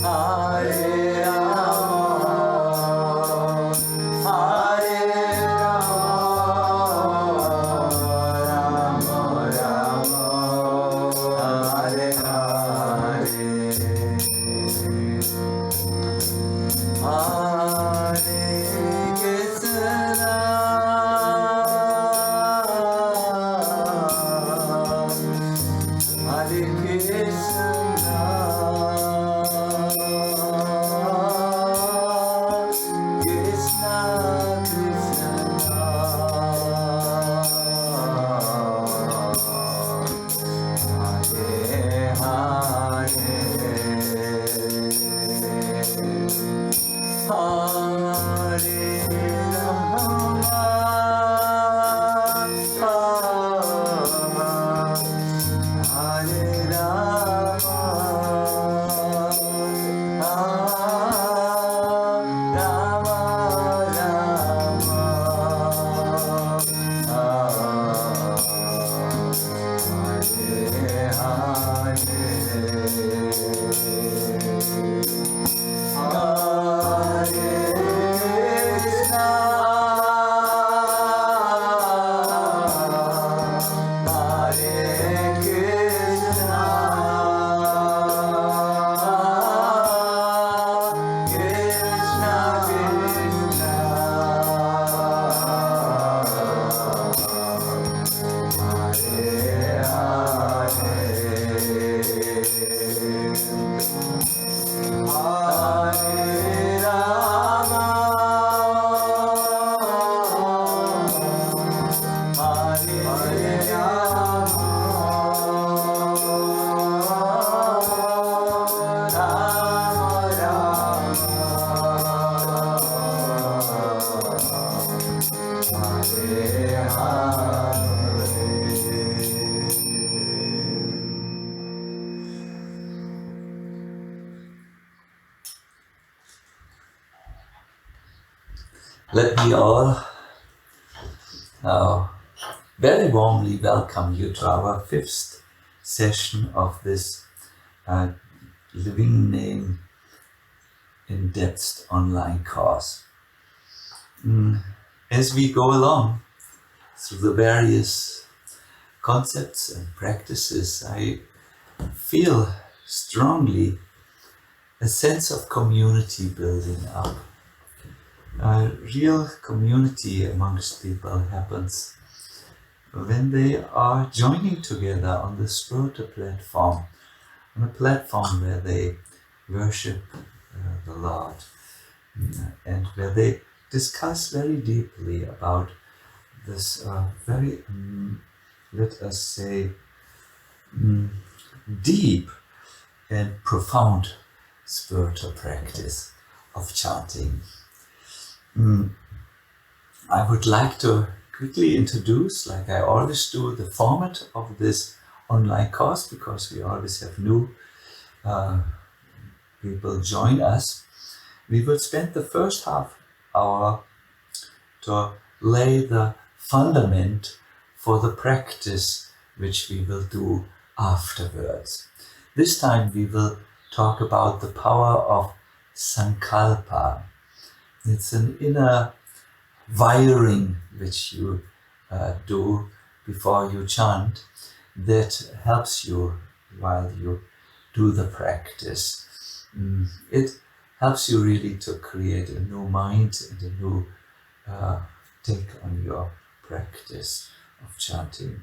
Hare Let me all now very warmly welcome you to our 5th session of this Living Name in-depth online course. As we go along through the various concepts and practices, I feel strongly a sense of community building up. A real community amongst people happens when they are joining together on the spiritual platform, on a platform where they worship the Lord and where they discuss very deeply about this very, let us say, deep and profound spiritual practice of chanting. I would like to quickly introduce, like I always do, the format of this online course, because we always have new people join us. We will spend the first half hour to lay the fundament for the practice which we will do afterwards. This time we will talk about the power of sankalpa. It's an inner wiring which you do before you chant that helps you while you do the practice. It helps you really to create a new mind and a new take on your practice of chanting.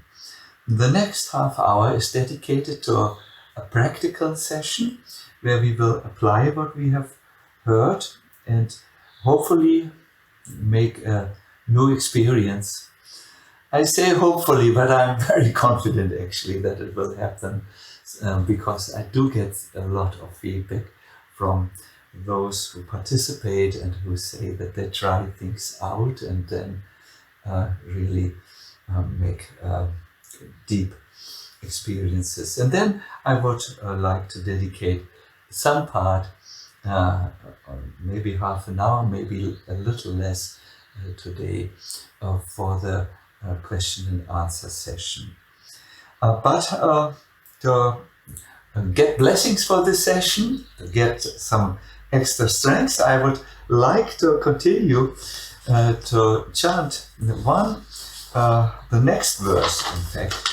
The next half hour is dedicated to a practical session where we will apply what we have heard and hopefully make a new experience. I say hopefully, but I'm very confident actually that it will happen because I do get a lot of feedback from those who participate and who say that they try things out and then really make deep experiences. And then I would like to dedicate some part, maybe half an hour, maybe a little less today, for the question and answer session. But to get blessings for this session, to get some extra strength, I would like to continue to chant the next verse, in fact,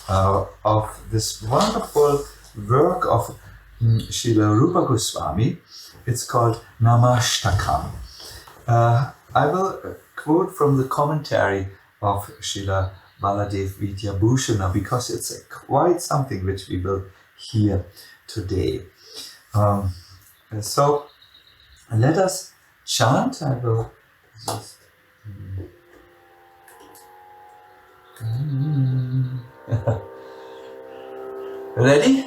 of this wonderful work of Srila Rupa Goswami. It's called Namastaka. I will quote from the commentary of Srila Baladev Vidyabhushana because it's quite something which we will hear today. So let us chant. I will just... Ready?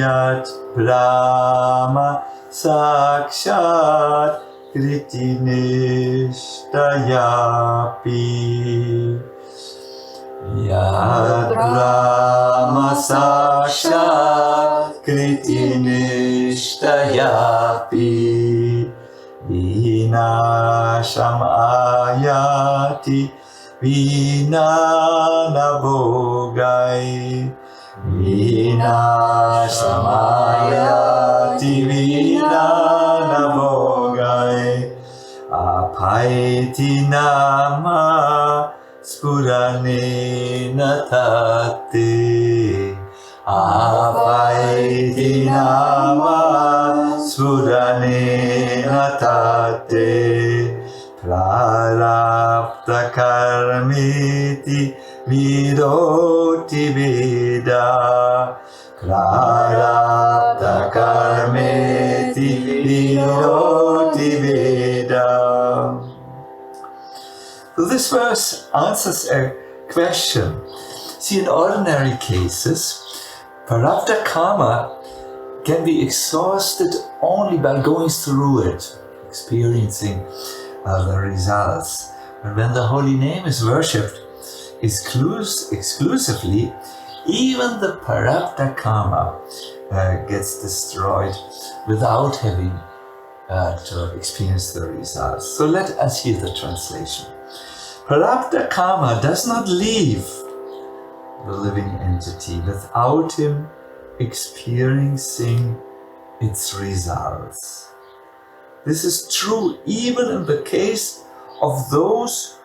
yad-brahma-sakshat-kriti-nishthayapi. Yad-brahma-sakshat-kriti-nishthayapi. Vinasam ayati, vina bhogaih. Vinasam ayati, vina bhogaih. Apaiti nama sphuranena tate. Apaiti nama sphuranena tate. Prarabdha-karmeti virauti vedah. Prarabdha-karmeti virauti vedah. So this verse answers a question. See, in ordinary cases, prarabdha-karma can be exhausted only by going through it, experiencing the results. But when the holy name is worshipped exclusively, even the prarabdha-karma gets destroyed without having to experience the results. So let us hear the translation. Prarabdha-karma does not leave the living entity without him experiencing its results. This is true even in the case of those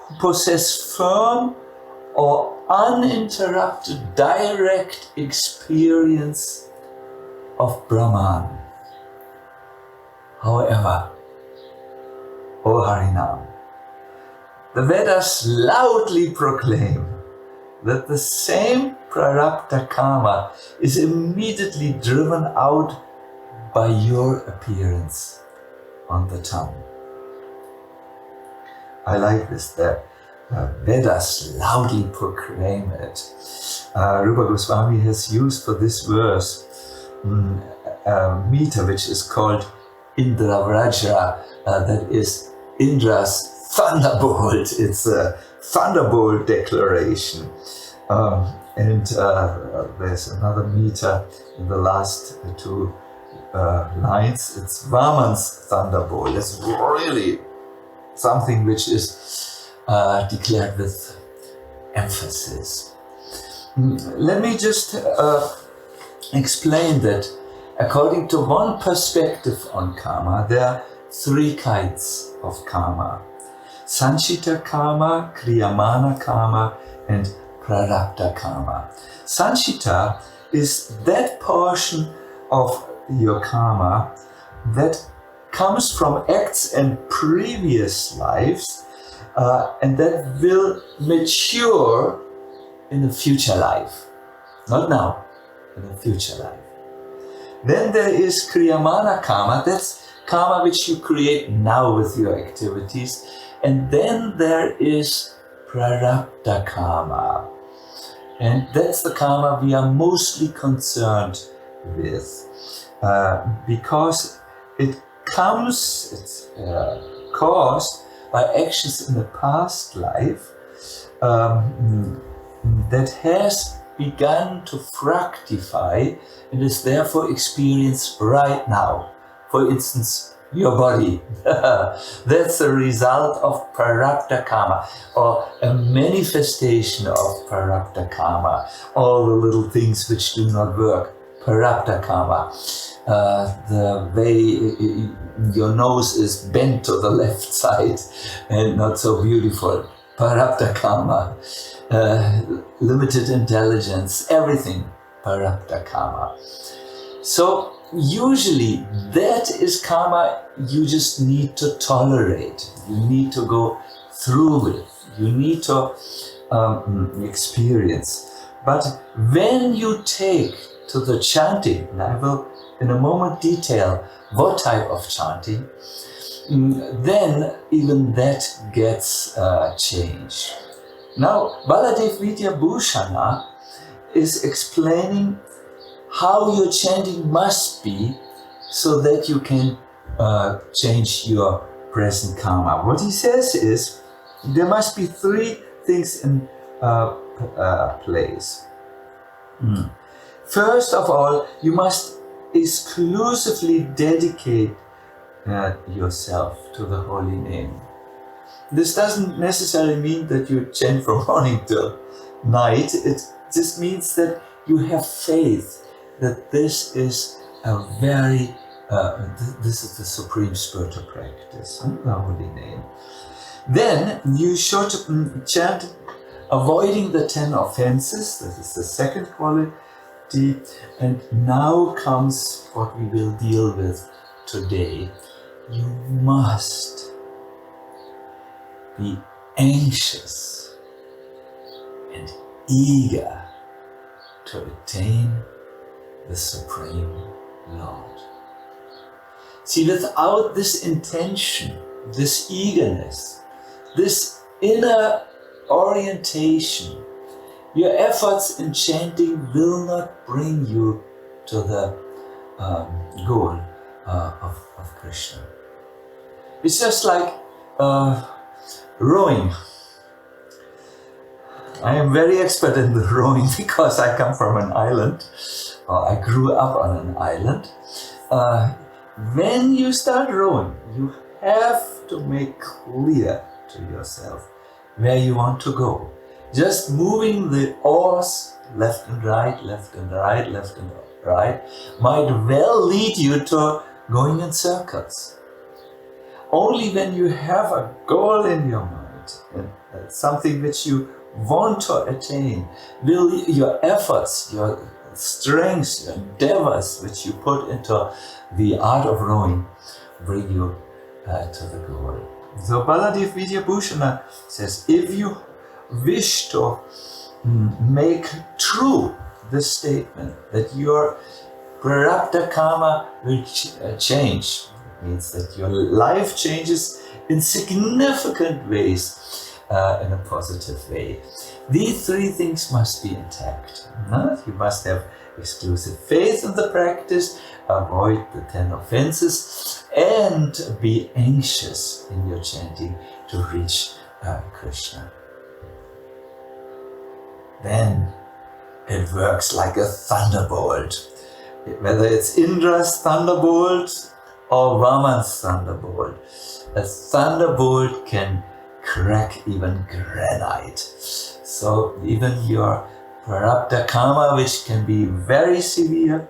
who possess firm or uninterrupted direct experience of Brahman. However, O Harinam, the Vedas loudly proclaim that the same prarabdha-karma is immediately driven out by your appearance on the tongue. I like this, the Vedas loudly proclaim it. Rupa Goswami has used for this verse a meter which is called Indra Vrajra, that is Indra's thunderbolt. It's a thunderbolt declaration. And there's another meter in the last two lines. It's Vaman's thunderbolt. It's really something which is declared with emphasis. Let me just explain that according to one perspective on karma, there are three kinds of karma: sanchita karma, kriyamana karma, and prarabdha-karma. Sanchita is that portion of your karma that comes from acts and previous lives, and that will mature in the future life. Not now, in the future life. Then there is kriyamana karma, that's karma which you create now with your activities. And then there is prarabdha-karma. And that's the karma we are mostly concerned with, because it's caused by actions in the past life that has begun to fructify and is therefore experienced right now. For instance, your body. That's a result of prarabdha-karma, or a manifestation of prarabdha-karma. All the little things which do not work, prarabdha-karma. The way your nose is bent to the left side and not so beautiful, prarabdha-karma. Limited intelligence, everything, prarabdha-karma. So usually that is karma you just need to tolerate. You need to go through it. You need to experience. But when you take to the chanting, and I will in a moment detail what type of chanting, then even that gets changed. Now, Baladev Vidya Bhushana is explaining how your chanting must be so that you can change your present karma. What he says is, there must be three things in place. First of all, you must exclusively dedicate yourself to the holy name. This doesn't necessarily mean that you chant from morning till night. It just means that you have faith that this is a very, this is the supreme spiritual practice, the holy name. Then you should chant avoiding the 10 offenses. This is the second quality. And now comes what we will deal with today. You must be anxious and eager to attain the Supreme Lord. See, without this intention, this eagerness, this inner orientation, your efforts in chanting will not bring you to the goal of Krishna. It's just like rowing. I am very expert in the rowing because I come from an island, or I grew up on an island. When you start rowing, you have to make clear to yourself where you want to go. Just moving the oars left and right, left and right, left and right might well lead you to going in circles. Only when you have a goal in your mind, something which you want to attain, will your efforts, your strengths, your endeavors which you put into the art of rowing bring you to the goal. So Baladev Vidyabhushana says, if you wish to make true this statement that your prarabdha-karma will change, means that your life changes in significant ways, in a positive way. These three things must be intact. You must have exclusive faith in the practice, avoid the 10 offenses, and be anxious in your chanting to reach Krishna. Then it works like a thunderbolt. Whether it's Indra's thunderbolt or Vaman's thunderbolt, a thunderbolt can crack even granite. So even your prarabdha-karma, which can be very severe,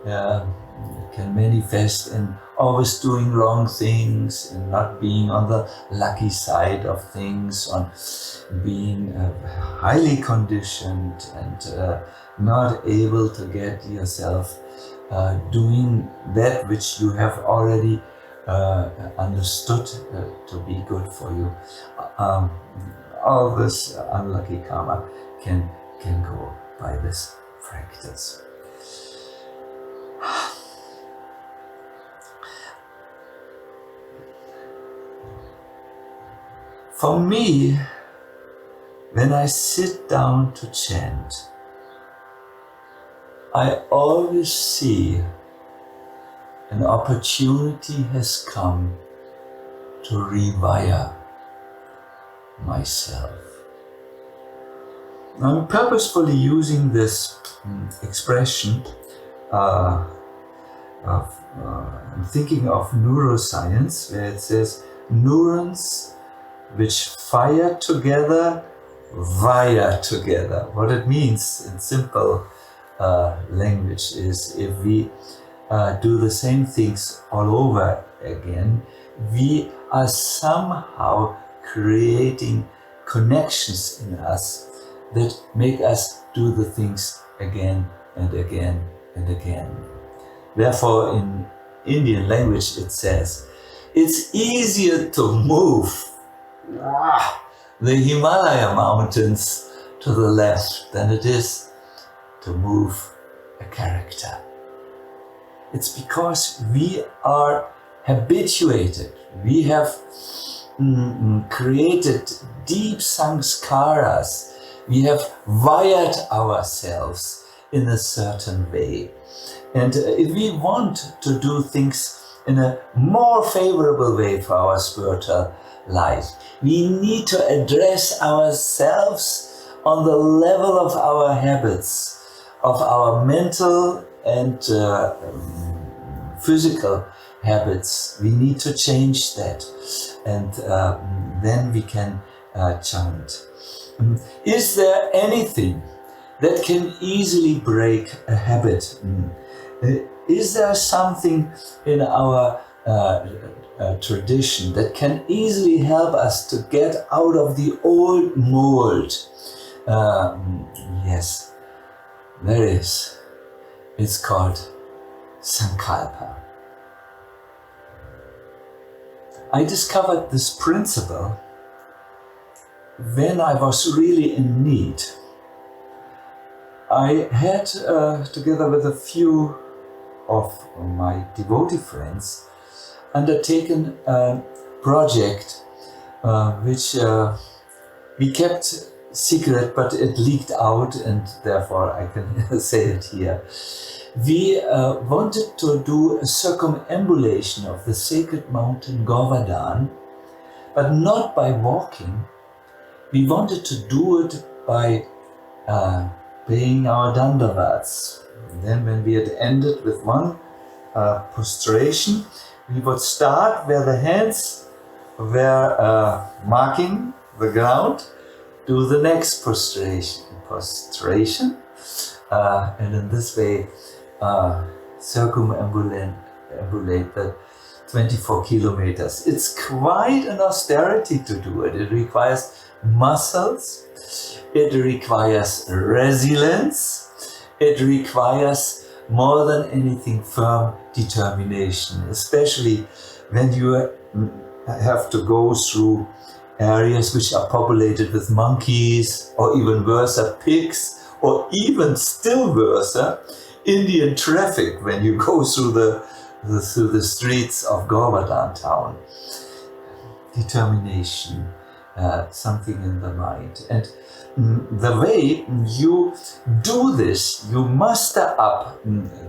can manifest in always doing wrong things and not being on the lucky side of things, on being highly conditioned and not able to get yourself doing that which you have already understood to be good for you. All this unlucky karma can go by this practice. For me, when I sit down to chant, I always see an opportunity has come to rewire myself. I'm purposefully using this expression. I'm thinking of neuroscience, where it says neurons which fire together, wire together. What it means in simple language is, if we do the same things all over again, we are somehow creating connections in us that make us do the things again and again and again. Therefore, in Indian language it says, it's easier to move the Himalaya mountains to the left than it is to move a character. It's because we are habituated, we have created deep samskaras, we have wired ourselves in a certain way. And if we want to do things in a more favorable way for our spiritual life, we need to address ourselves on the level of our habits, of our mental and physical habits. We need to change that, and then we can chant. Is there anything that can easily break a habit? Is there something in our tradition that can easily help us to get out of the old mold? Yes, there is. It's called sankalpa. I discovered this principle when I was really in need. I had, together with a few of my devotee friends, undertaken a project which we kept secret, but it leaked out, and therefore I can say it here. We wanted to do a circumambulation of the sacred mountain Govardhan, but not by walking. We wanted to do it by paying our dandavats. And then when we had ended with one prostration, we would start where the hands were marking the ground, do the next prostration, and in this way circumambulate the 24 kilometers. It's quite an austerity to do it. It requires muscles, it requires resilience, it requires more than anything firm determination, especially when you have to go through areas which are populated with monkeys, or even worse, pigs, or even still worse, Indian traffic when you go through the streets of Govardhan town. Determination, something in the mind. And the way you do this, you muster up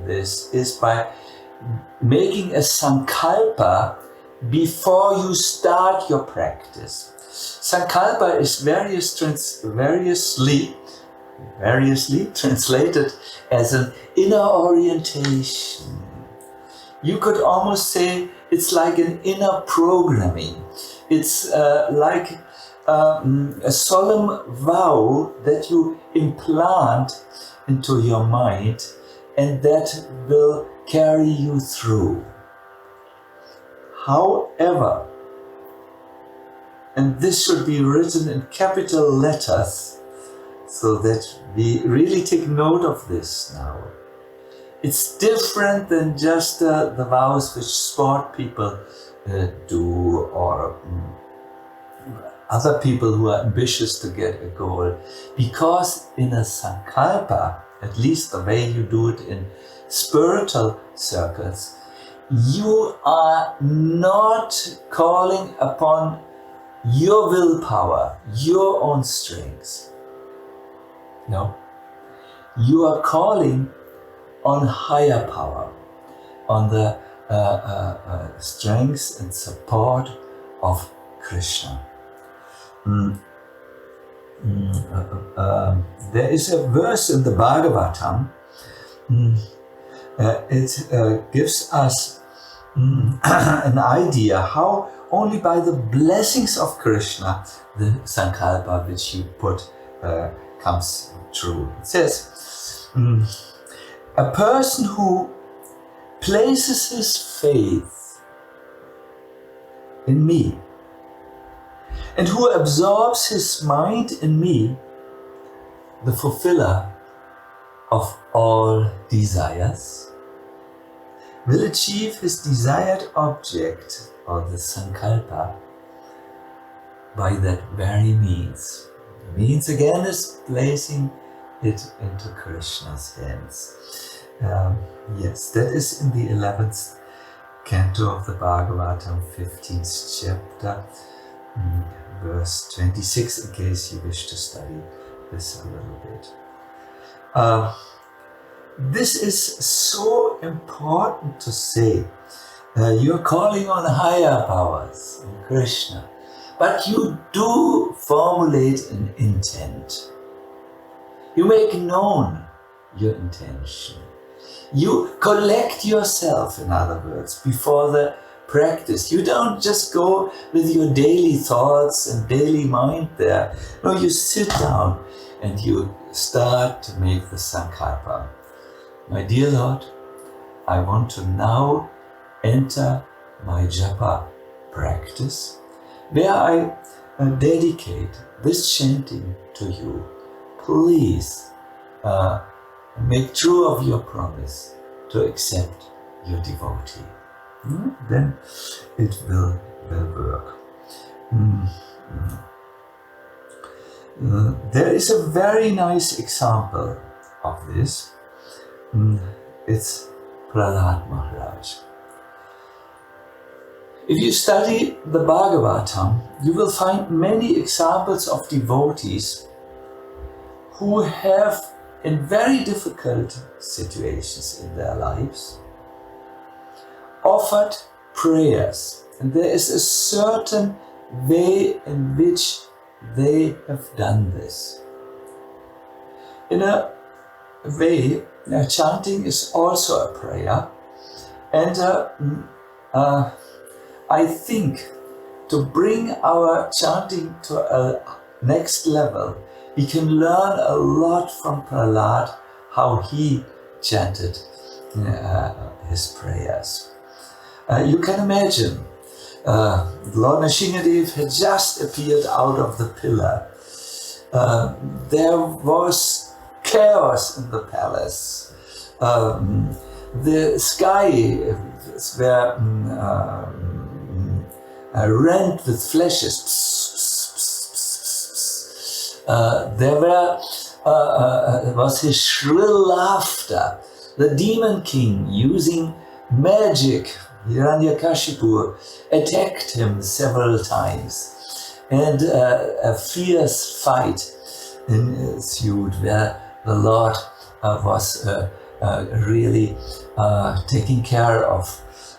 this, is by making a sankalpa before you start your practice. Sankalpa is variously translated as an inner orientation. You could almost say it's like an inner programming. It's like a solemn vow that you implant into your mind, and that will carry you through. However, and this should be written in capital letters so that we really take note of this now. It's different than just the vows which sport people do, or other people who are ambitious to get a goal. Because in a sankalpa, at least the way you do it in spiritual circles, you are not calling upon your willpower, your own strengths. No. You are calling on higher power, on the strength and support of Krishna. There is a verse in the Bhagavatam. It gives us an idea how only by the blessings of Krishna the sankalpa which you put comes true. It says, a person who places his faith in me and who absorbs his mind in me, the fulfiller of all desires, will achieve his desired object, or the sankalpa, by that very means. The means again is placing it into Krishna's hands. Yes, that is in the 11th canto of the Bhagavatam, 15th chapter, verse 26, in case you wish to study this a little bit. this is so important to say. You're calling on higher powers, Krishna, but you do formulate an intent. You make known your intention. You collect yourself, in other words, before the practice. You don't just go with your daily thoughts and daily mind there. No, you sit down and you start to make the sankalpa. My dear Lord, I want to now enter my japa practice, where I dedicate this chanting to you. Please make true of your promise to accept your devotee. Then it will work. There is a very nice example of this. It's Prahlada Maharaja. If you study the Bhagavatam, you will find many examples of devotees who have, in very difficult situations in their lives, offered prayers. And there is a certain way in which they have done this. In a way, chanting is also a prayer. And I think to bring our chanting to a next level, we can learn a lot from Prahlada, how he chanted his prayers. You can imagine, Lord Nrsimhadev had just appeared out of the pillar. There was chaos in the palace. The sky were rent with flashes. There was his shrill laughter. The demon king, using magic, Hiranyakashipu, attacked him several times, and a fierce fight ensued where the Lord was really taking care of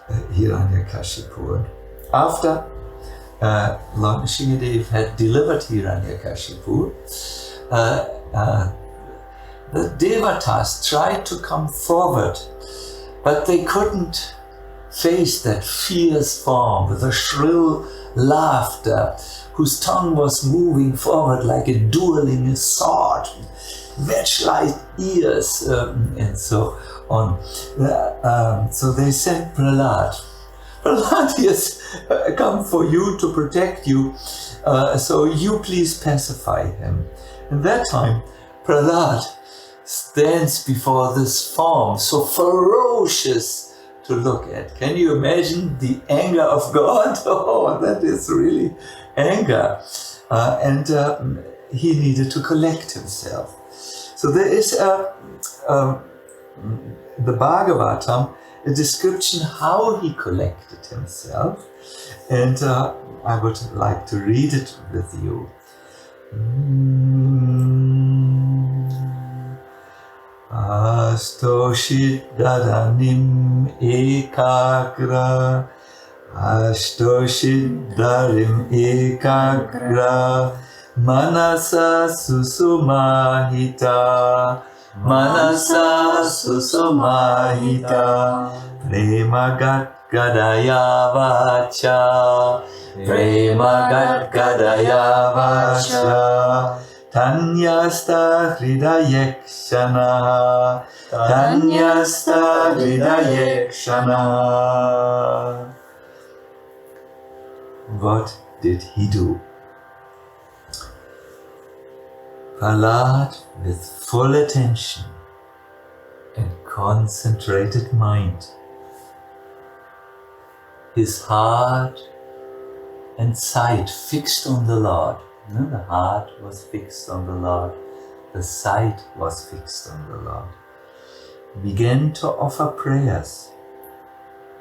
Hiranyakashipu. After Lord Nrsimhadev had delivered Hiranyakashipu, the Devatas tried to come forward, but they couldn't face that fierce form with a shrill laughter, whose tongue was moving forward like a dueling sword, wedge-like ears, and so on. So they sent Prahlada. Prahlada has come for you to protect you, so you please pacify him. And that time, Prahlada stands before this form, so ferocious to look at. Can you imagine the anger of God? Oh, that is really anger. And he needed to collect himself. So there is the Bhagavatam, a description how he collected himself, and I would like to read it with you. Astauṣīd dharim ekāgra, astauṣīd dharim ekāgra, manasā susamāhitaḥ, manasā susamāhitaḥ, prema-gadgadayā vācā, prema-gadgadayā vācā, tan-nyasta-hṛdayekṣaṇaḥ, tan-nyasta-hṛdayekṣaṇaḥ. What did he do? Prahlada, with full attention and concentrated mind, his heart and sight fixed on the Lord. No, the heart was fixed on the Lord, the sight was fixed on the Lord. Began to offer prayers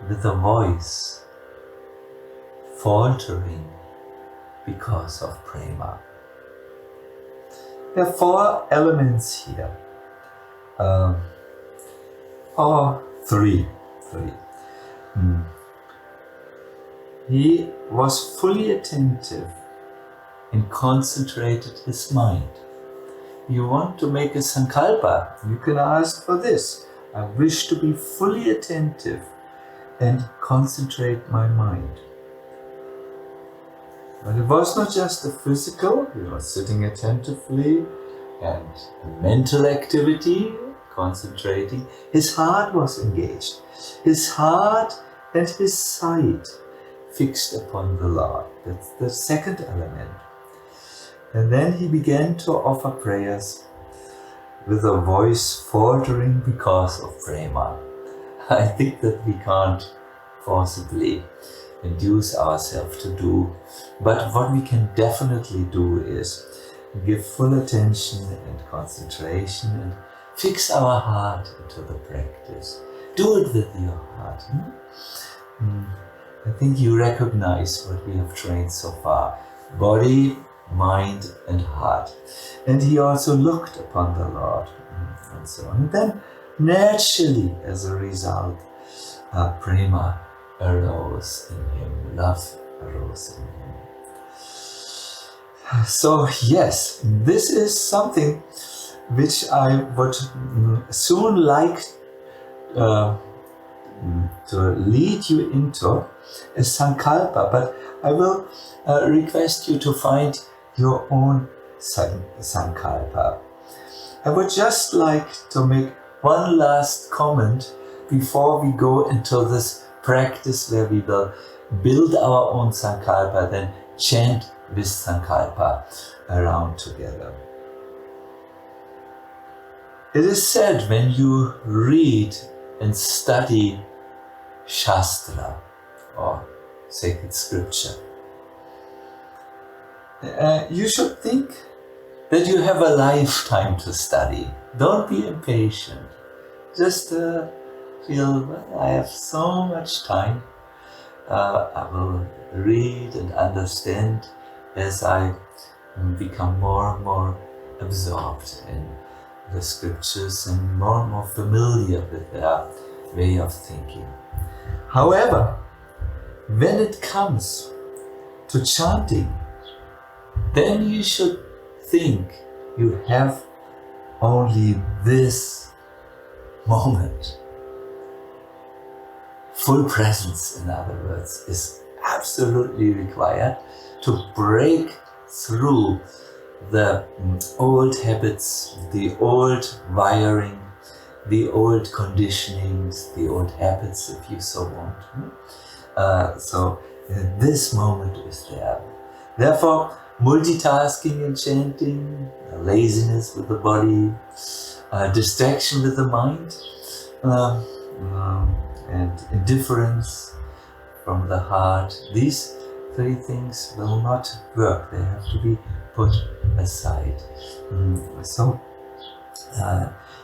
with a voice faltering because of prema. There are four elements here. or three. He was fully attentive and concentrated his mind. You want to make a sankalpa, you can ask for this. I wish to be fully attentive and concentrate my mind. But it was not just the physical, he was sitting attentively, and mental activity, concentrating. His heart was engaged. His heart and his sight fixed upon the Lord. That's the second element. And then he began to offer prayers with a voice faltering because of prema. I think that we can't forcibly induce ourselves to do, but what we can definitely do is give full attention and concentration and fix our heart into the practice. Do it with your heart. I think you recognize what we have trained so far. Body, mind and heart. And he also looked upon the Lord and so on. And then naturally, as a result, prema arose in him, love arose in him. So yes, this is something which I would soon like to lead you into a sankalpa, but I will request you to find your own sankalpa. I would just like to make one last comment before we go into this practice where we will build our own sankalpa, then chant with sankalpa around together. It is said when you read and study Shastra or sacred scripture, you should think that you have a lifetime to study. Don't be impatient. Just feel, well, I have so much time. I will read and understand as I become more and more absorbed in the scriptures and more familiar with their way of thinking. However, when it comes to chanting, then you should think you have only this moment. Full presence, in other words, is absolutely required to break through the old habits, the old wiring, the old conditionings, the old habits, if you so want. So this moment is there. Therefore, multitasking and chanting, laziness with the body, distraction with the mind, and indifference from the heart, these three things will not work. They have to be put aside.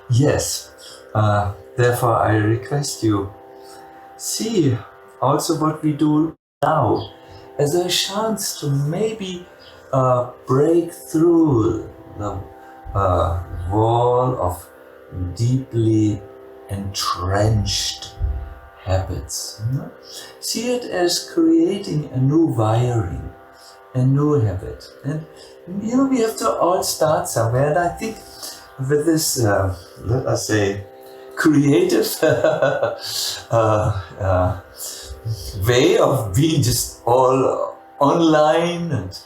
Yes, therefore I request you, see also what we do now as a chance to maybe break through the wall of deeply entrenched habits. See it as creating a new wiring, a new habit. And we have to all start somewhere, and I think with this, let us say, creative way of being just all online, and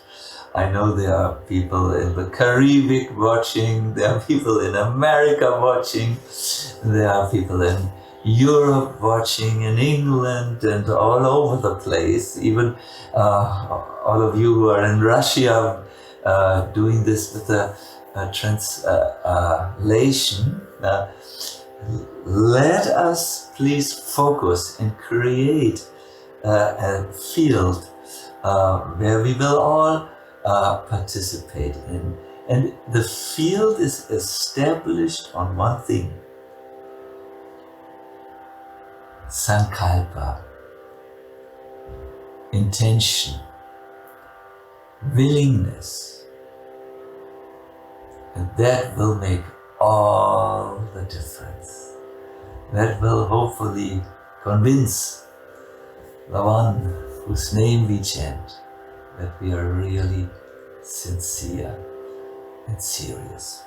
I know there are people in the Caribbean watching, there are people in America watching, there are people in Europe watching, in England, and all over the place. Even all of you who are in Russia doing this with the translation. Let us please focus and create a field where we will all participate in. And the field is established on one thing: sankalpa, intention, willingness. And that will make all the difference. that will hopefully convince the one whose name we chant that we are really sincere and serious.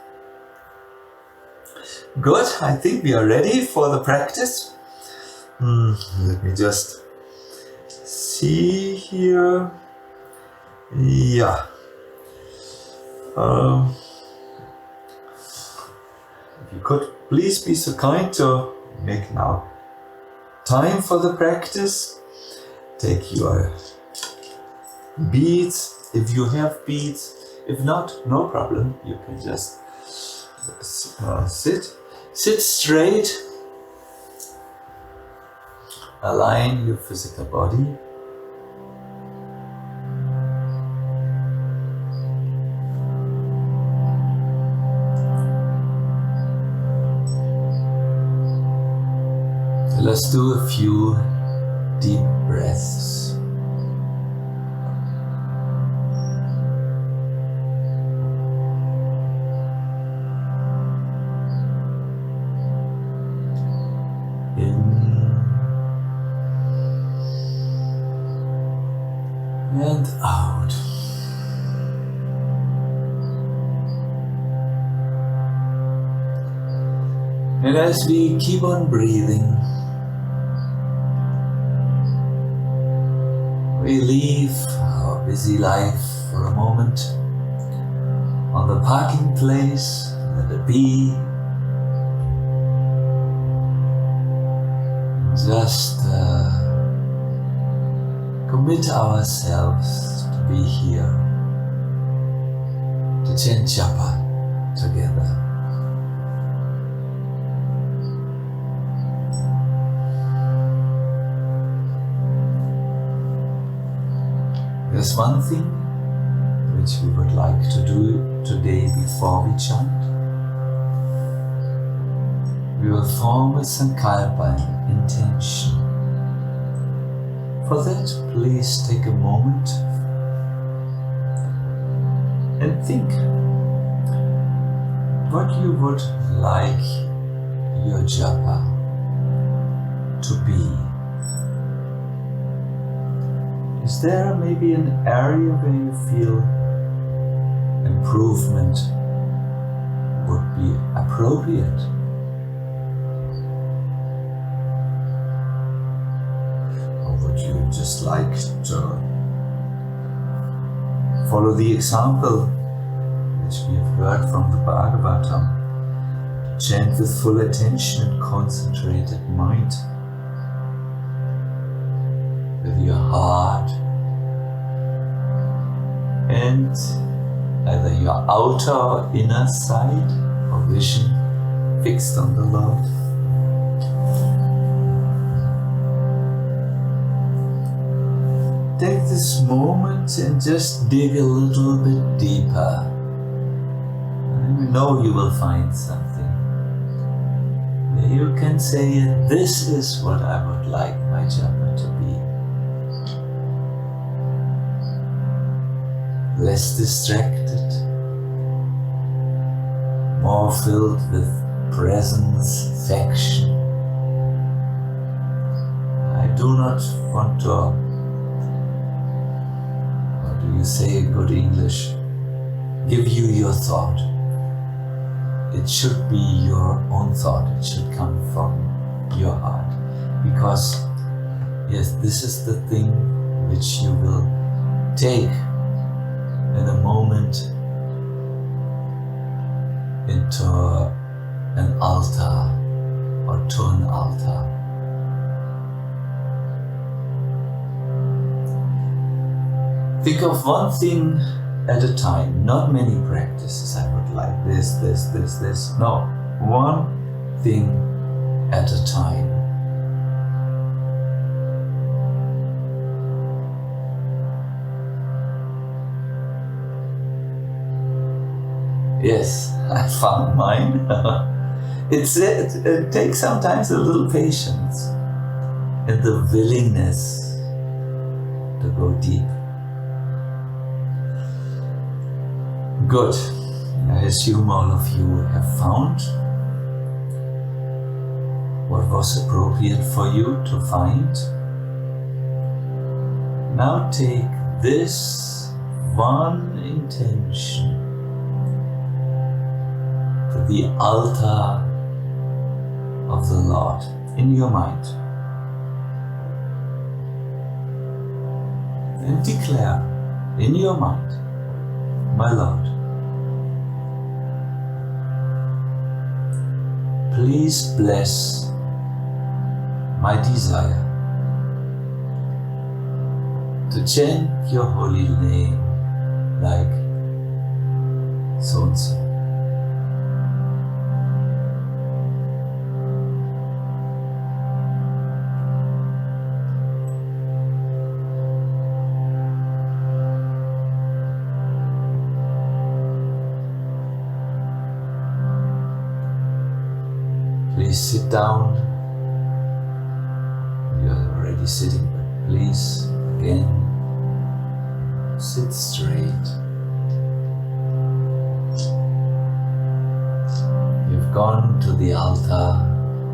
Good, I think we are ready for the practice. Let me just see here. Yeah. If you could please be so kind to make now time for the practice. Take your beads, if you have beads. If not, no problem. You can just sit straight. Align your physical body. Let's do a few deep breaths. In and out. And as we keep on breathing, we leave our busy life for a moment on the parking place, let it be. Just commit ourselves to be here, to chant japa together. There's one thing which we would like to do today before we chant. We will form a sankalpa, an intention. For that, please take a moment and think what you would like your japa to be. Is there maybe an area where you feel improvement would be appropriate? Or would you just like to follow the example which we have heard from the Bhagavatam? Chant with full attention and concentrated mind. With your heart and either your outer or inner side or vision fixed on the Lord. Take this moment and just dig a little bit deeper. And you know you will find something. You can say, this is what I would like my japa to be. Less distracted, more filled with presence, affection. I do not want to, how do you say in good English, give you your thought. It should be your own thought, it should come from your heart. Because, yes, this is the thing which you will take in a moment into an altar or to an altar. Think of one thing at a time, not many practices. I would like this. No, one thing at a time. Yes, I found mine. It takes sometimes a little patience and the willingness to go deep. Good. I assume all of you have found what was appropriate for you to find. Now take this one intention to the altar of the Lord in your mind and declare in your mind, my Lord, please bless my desire to chant your holy name like so and so. Please sit down. You are already sitting, but please again sit straight. You've gone to the altar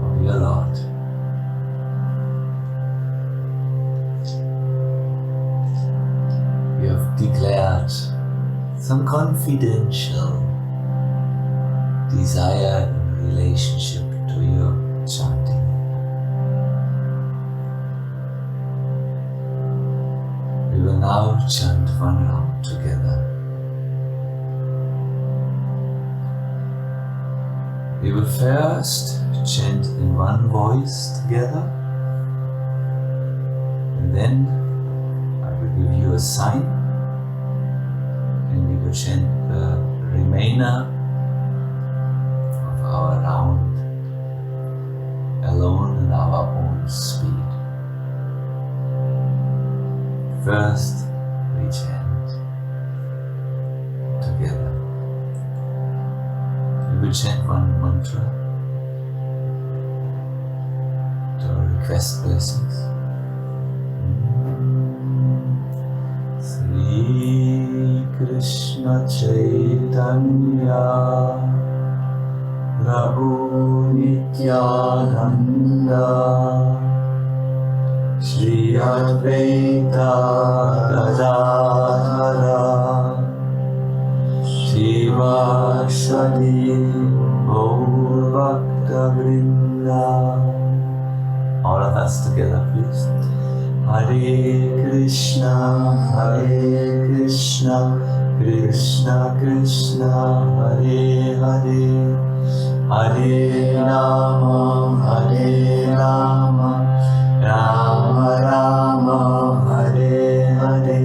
of your Lord. You have declared some confidential desire in relationship to your chanting. We will now chant one round together. We will first chant in one voice together, and then I will give you a sign, and we will chant the remainder of our round alone in our own speed. First, we chant together. We will chant one mantra to request blessings. Sri Krishna Chaitanya Prabhu Nityananda Shri Advaita Gadadhara Shiva Shadi Gaur Bhakta Vrinda. All of us together, please. Hare Krishna, Hare Krishna, Krishna Krishna, Hare Hare, Hare Rama, Hare Rama, Rama Rama, Hare Hare,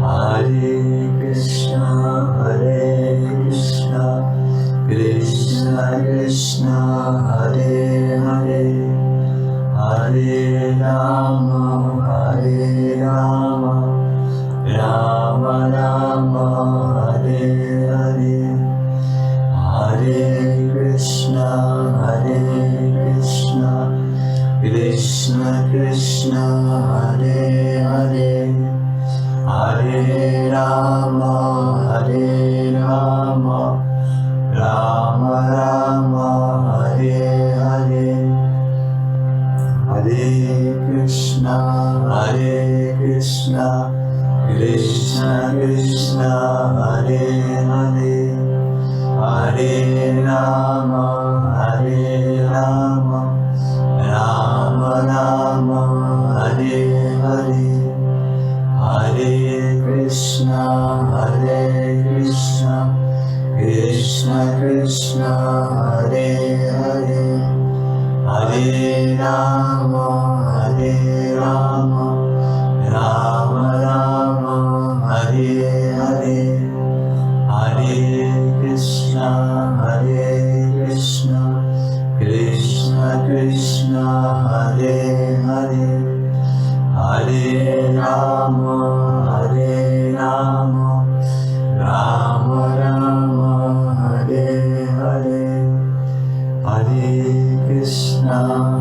Hare Krishna, Hare Krishna, Krishna Krishna, Hare Hare, Hare Rama, Hare Rama, Rama Rama, Hare Hare, Hare Krishna, Hare Krishna, Krishna Krishna, Hare Hare, Hare Rama, Hare Rama, Rama Rama, Hare Hare, Hare Krishna, Hare Krishna, Krishna Krishna, Hare Hare, Hare Rama, Hare Rama, Rama Rama, Hare Hare, Hare Krishna, Hare Krishna, Krishna Krishna, Hare Hare, Hare Rama, Hare Rama, Rama Rama, Hare Hare, Hare Krishna, Hare Krishna, Krishna Krishna, Hare Hare, Hare Rama, Hare Rama, Rama Rama, Hare Hare, Hare Krishna,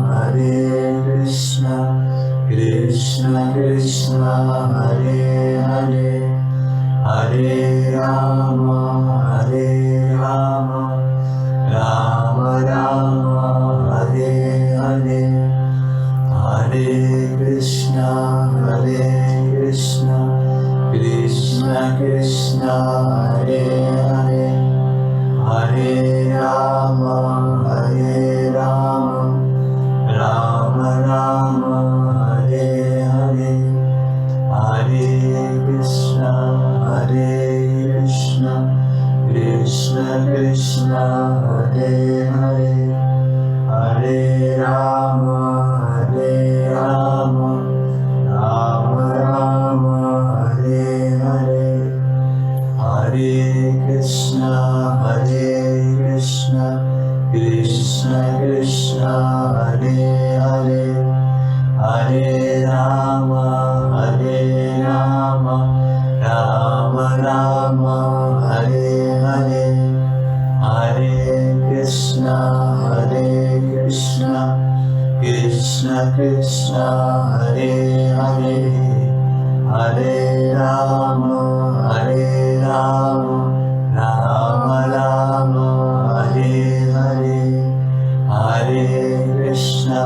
Hare Krishna, Krishna Krishna, Hare Hare, Hare Rama, Hare Rama, Rama Rama, Hare Hare Krishna, Krishna Krishna, Hare Hare, Hare Rama, Rama Rama, Hare Hare, Hare Krishna, Krishna Krishna, Hare Hare, Hare Rama, Rama Rama, Hare Hare, Hare Krishna, Krishna Krishna, Hare Hare, Hare Rama, Rama Rama, Hare Hare, Hare Krishna, Krishna Krishna, Hare Hare, Hare Rama, Rama Rama, Hare Hare, Hare Krishna,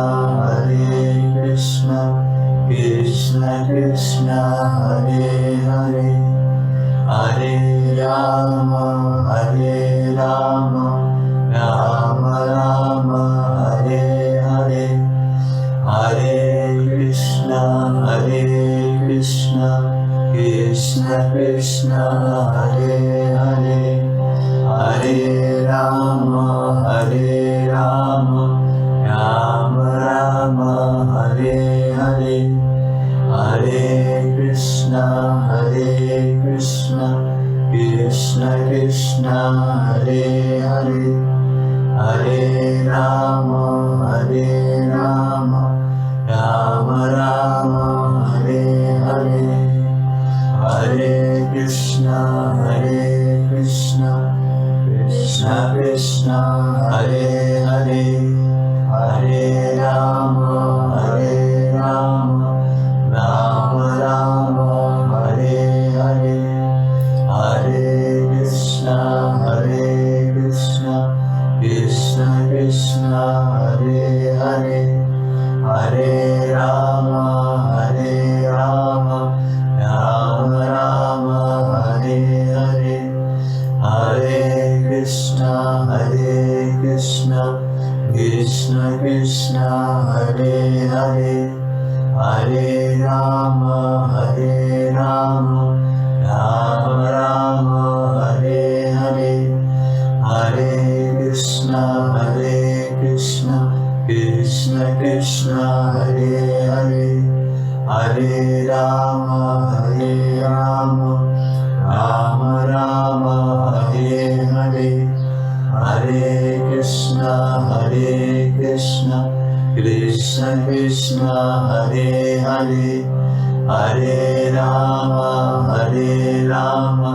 Krishna Krishna, Hare Hare, Hare Rama, Rama Rama, Hare Hare, Hare Krishna, Krishna Krishna, Hare Hare, Hare Rama, Rama Rama, Hare Hare, Hare Krishna, Krishna Krishna, Hare Hare, Hare Rama, Rama Rama, Hare Hare, Hare Krishna, Krishna Krishna, Hare Hare, Hare Rama, Rama Rama, Hare Hare, Hare Krishna, Krishna Krishna, Hare Hare, Hare Rama, Rama Rama, Hare Hare, Hare Krishna, Krishna Krishna, Hare Hare, Hare Rama, Rama Rama, Hare Hare, Hare Krishna, Krishna Krishna, Hare Hare, Hare Rama, Rama Rama, Hare Hare, Hare Krishna, Krishna Krishna, Hare Hare, Hare Rama,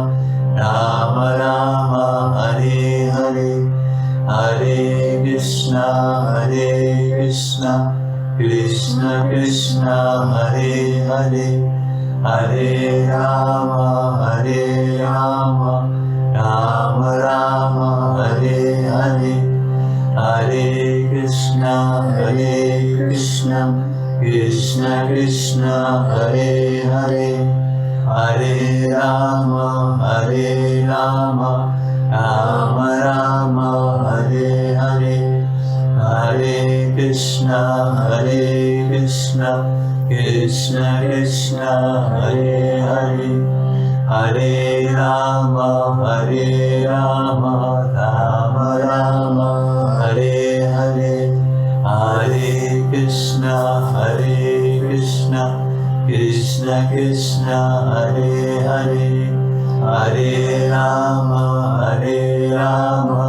Rama Rama, Hare Hare, Hare Krishna, Krishna Krishna, Hare Hare, Hare Rama, Rama Rama, Hare Hare, Hare Krishna, Krishna Krishna, Hare Hare, Hare Rama, Rama Rama, Hare Hare, Hare Krishna, Krishna Krishna, Hare Hare, Hare Rama, Rama Rama, Hare Hare, Hare Krishna, Krishna Krishna, Hare Hare, Hare Rama,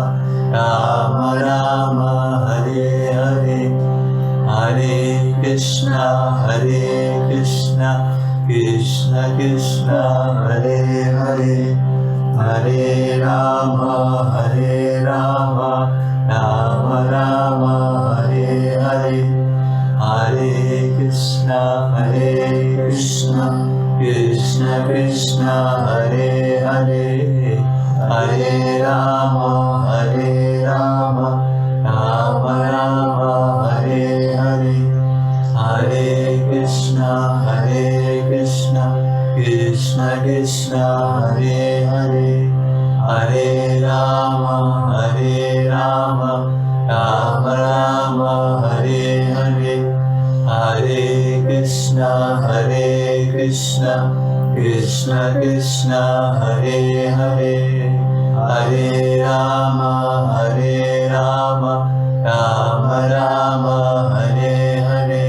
Rama Rama, Hare Hare, Hare Krishna, Krishna Krishna, Hare Hare, Hare Rama, Rama Rama, Hare Hare, Hare Krishna, Krishna Krishna, Hare Hare, Hare Rama, Rama Rama, Hare Hare, Hare Krishna, Krishna Krishna, Hare Hare, Hare Rama, Rama Rama, Hare Hare, Hare Krishna, Krishna Krishna, Hare Hare, Hare Rama, Rama Rama, Hare Hare,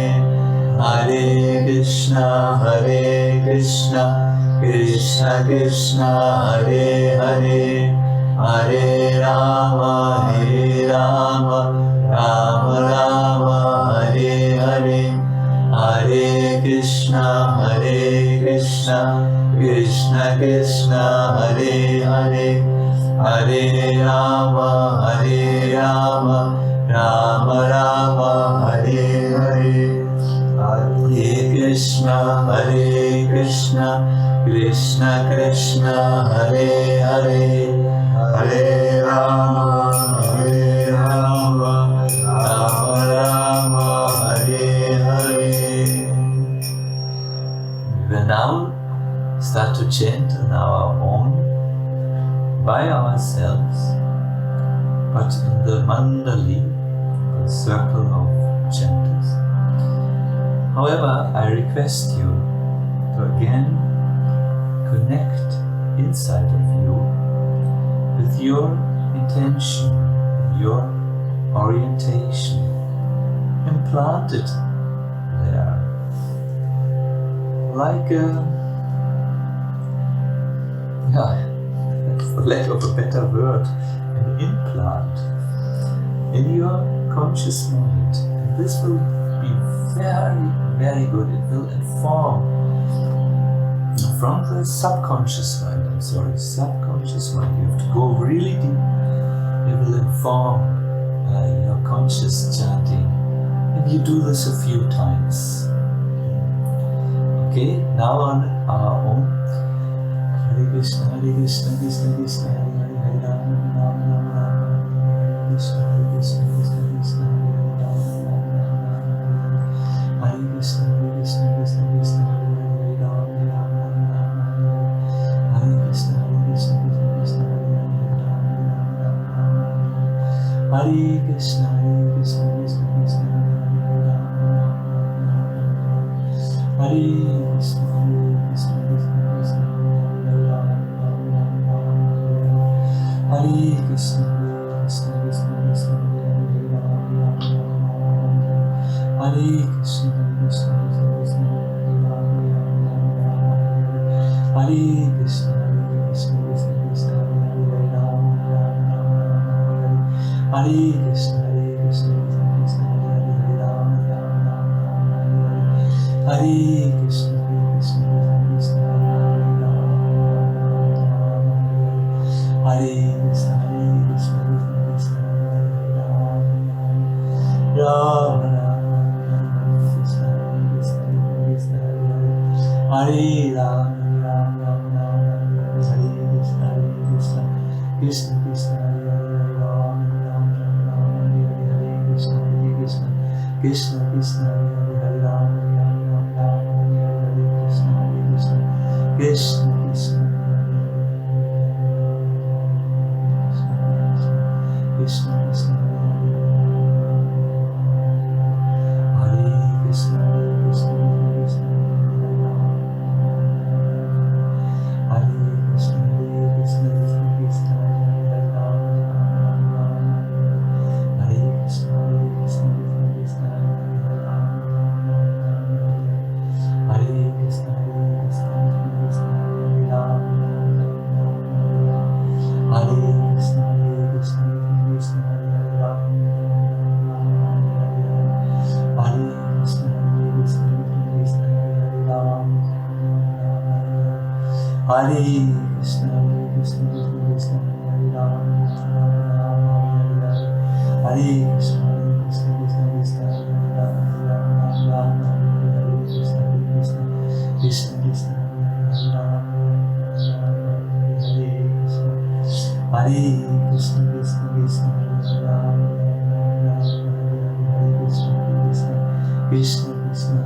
Hare Krishna, Krishna Krishna, Hare Hare, Hare Rama, Rama Rama, Hare Hare, Hare Krishna, Krishna Krishna, Hare Hare, Hare Rama, Rama Rama, Hare Hare, Hare Krishna, Krishna Krishna, Hare Hare, Hare Rama, Rama Rama, Hare Hare. We will now start to chant on our own, by ourselves, but in the mandali, the circle of chanters. However, I request you to again connect inside of you with your intention, your orientation, implant it there, like for lack of a better word, an implant in your conscious mind. And this will be very, very good. It will inform from the subconscious mind. Subconscious mind. You have to go really deep. It will inform your conscious chanting. And you do this a few times. Okay, now on our own. Hare Krishna, Krishna Krishna, Hare Hare, Rama Rama, Hare Krishna, Krishna Krishna, Hare Krishna, Krishna Krishna, Hare Rama Rama, Hare Krishna, Krishna Krishna, Hare Krishna, Krishna Krishna, Hare Krishna, Krishna Krishna, Hare Krishna, Krishna Krishna, Hare Krishna, Krishna Krishna, Hare Krishna, Krishna Krishna, Hare Krishna, Krishna Krishna, Hare Krishna, Krishna Krishna, Hare Krishna, Krishna Krishna, Rama Rama, Krishna Krishna, Hare Rama Rama, Hare Krishna, Krishna Krishna, Rama Rama, Hare Krishna, Krishna Krishna, Hare Rama Rama, Hare Krishna, Krishna Krishna, Krishna Krishna, Hare Krishna, Krishna Krishna, Hare Krishna, Krishna Krishna, Hare Krishna, Krishna Krishna, Hare Krishna, Krishna Krishna, Hare Krishna, Krishna Krishna, Hare Krishna, Krishna Krishna, Hare Krishna, Krishna Krishna, Hare Krishna, Krishna Krishna, Krishna Krishna, Hare Krishna, Krishna Krishna, Krishna Krishna,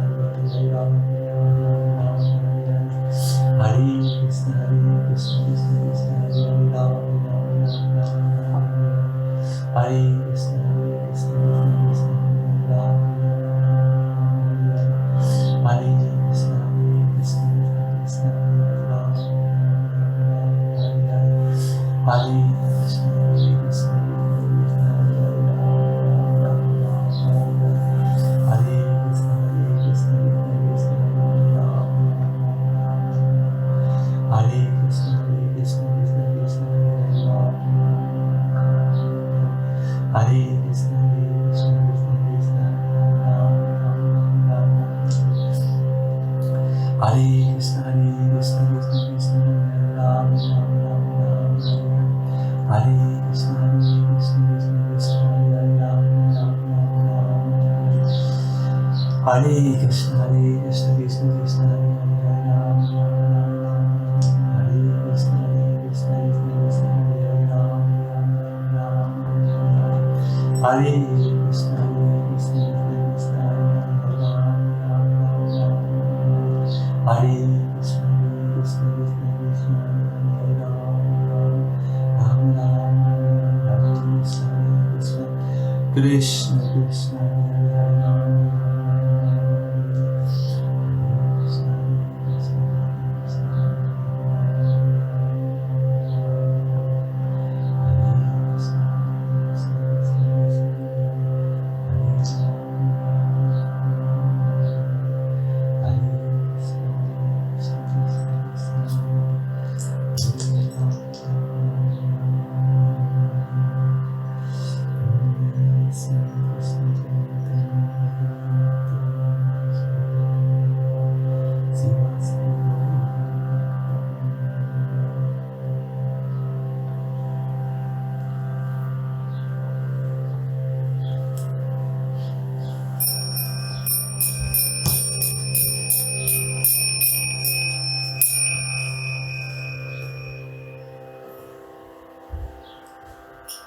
Krishna Krishna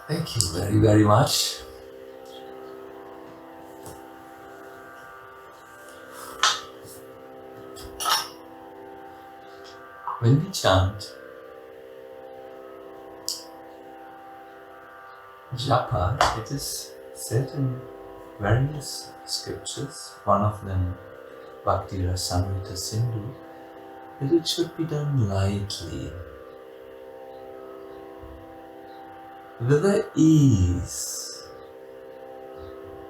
Thank you very, very much. When we chant japa, it is said in various scriptures, one of them Bhakti Rasamrita Sindhu, that it should be done lightly, with the ease.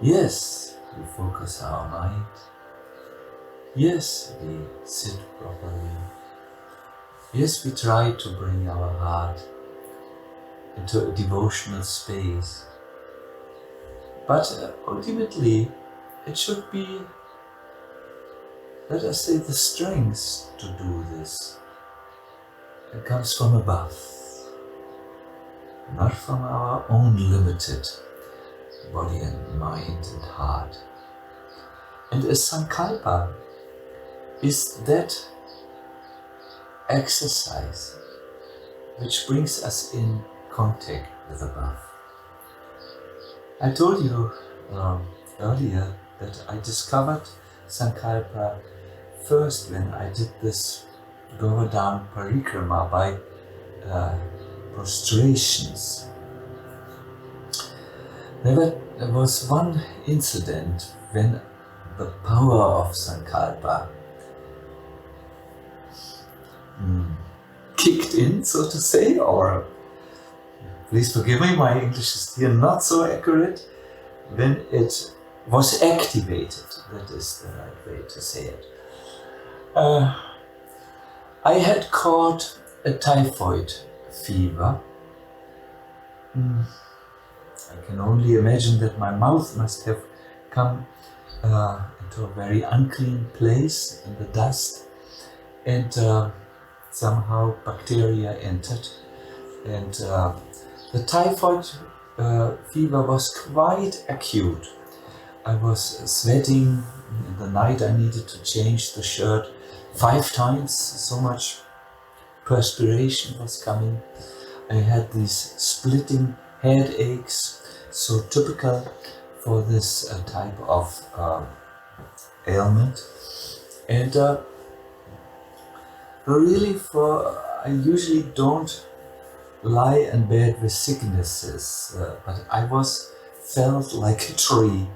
Yes, we focus our mind. Yes, we sit properly. Yes, we try to bring our heart into a devotional space. But ultimately, it should be, let us say, the strength to do this. It comes from above, not from our own limited body and mind and heart. And a sankalpa is that exercise which brings us in contact with above. I told you earlier that I discovered sankalpa first when I did this Govardhan parikrama by prostrations. There was one incident when the power of sankalpa kicked in, so to say, or please forgive me, my English is here not so accurate, when it was activated, that is the right way to say it. I had caught a typhoid fever. I can only imagine that my mouth must have come into a very unclean place in the dust, and somehow bacteria entered, and the typhoid fever was quite acute. I was sweating. In the night I needed to change the shirt 5 times, so much perspiration was coming. I had these splitting headaches, so typical for this type of ailment. And really I usually don't lie in bed with sicknesses, but I felt like a tree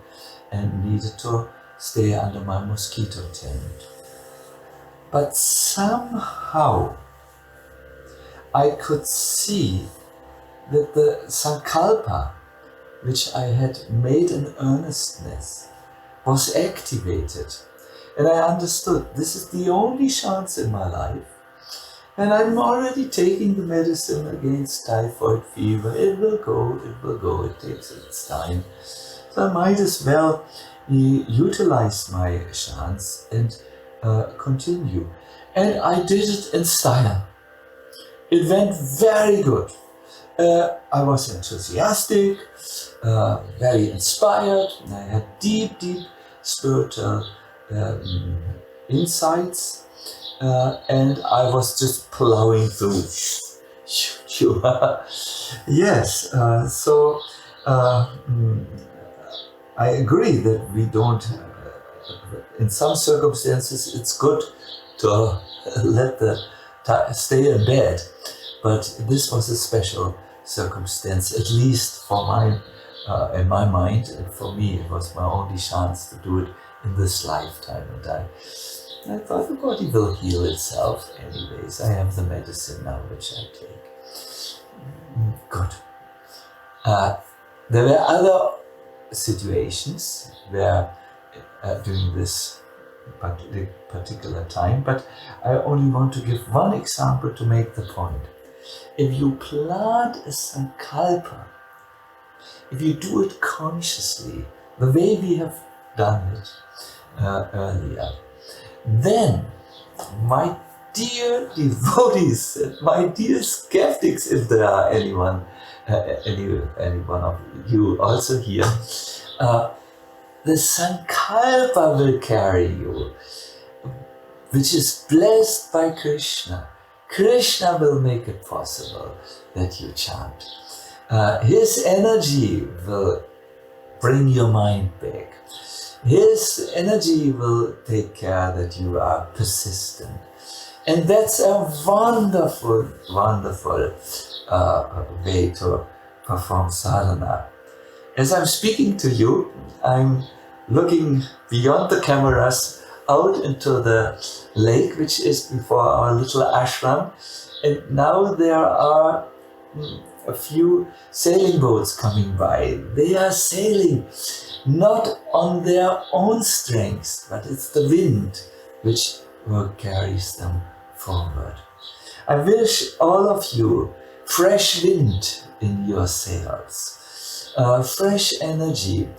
and needed to stay under my mosquito tent. But somehow I could see that the sankalpa, which I had made in earnestness, was activated. And I understood this is the only chance in my life. And I'm already taking the medicine against typhoid fever. It will go, it takes its time. So I might as well utilize my chance and continue. And I did it in style. It went very good. I was enthusiastic, very inspired. I had deep spiritual insights, and I was just plowing through. Yes, so I agree that we don't, in some circumstances it's good to let the stay in bed, but this was a special circumstance, at least for in my mind, and for me it was my only chance to do it in this lifetime. And I thought the body will heal itself anyways. I have the medicine now which I take. Good. There were other situations where during this particular time, but I only want to give one example to make the point. If you plant a sankalpa, if you do it consciously, the way we have done it earlier, then my dear devotees, my dear skeptics, if there are any one of you also here, the sankalpa will carry you, which is blessed by Krishna. Krishna will make it possible that you chant. His energy will bring your mind back. His energy will take care that you are persistent. And that's a wonderful, wonderful way to perform sadhana. As I'm speaking to you, I'm looking beyond the cameras out into the lake, which is before our little ashram. And now there are a few sailing boats coming by. They are sailing not on their own strength, but it's the wind which carries them forward. I wish all of you fresh wind in your sails, fresh energy,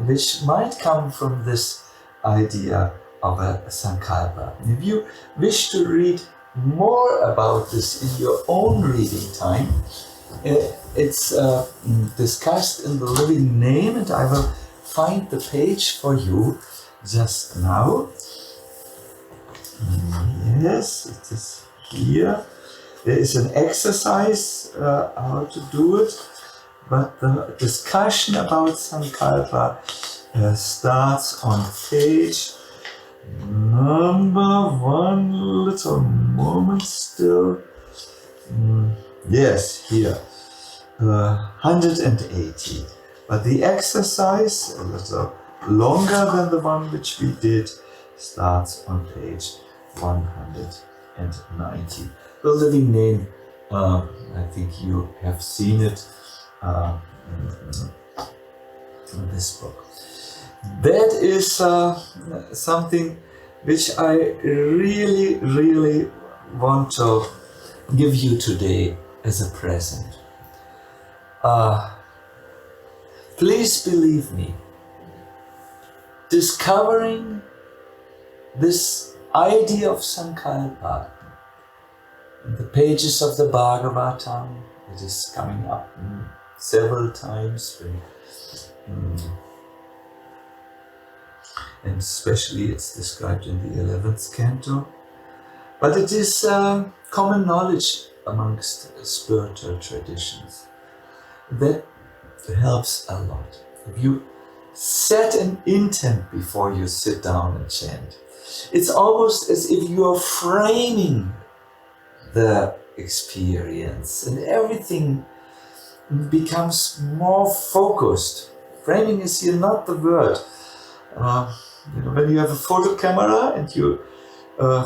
which might come from this idea of a sankalpa. If you wish to read more about this in your own reading time, it's discussed in the Living Name, and I will find the page for you just now. Yes, it is here. There is an exercise how to do it, but the discussion about sankalpa starts on page number one. Little moment still. Yes, here. 180. But the exercise, a little longer than the one which we did, starts on page 190. The Living Name, I think you have seen it in this book. That is something which I really, really want to give you today as a present. Please believe me, discovering this idea of sankalpa in the pages of the Bhagavatam, it is coming up several times, and especially it's described in the 11th canto. But it is common knowledge amongst spiritual traditions. That helps a lot. If you set an intent before you sit down and chant, It's almost as if you are framing the experience, and everything becomes more focused. Framing is here not the word. When you have a photo camera and you're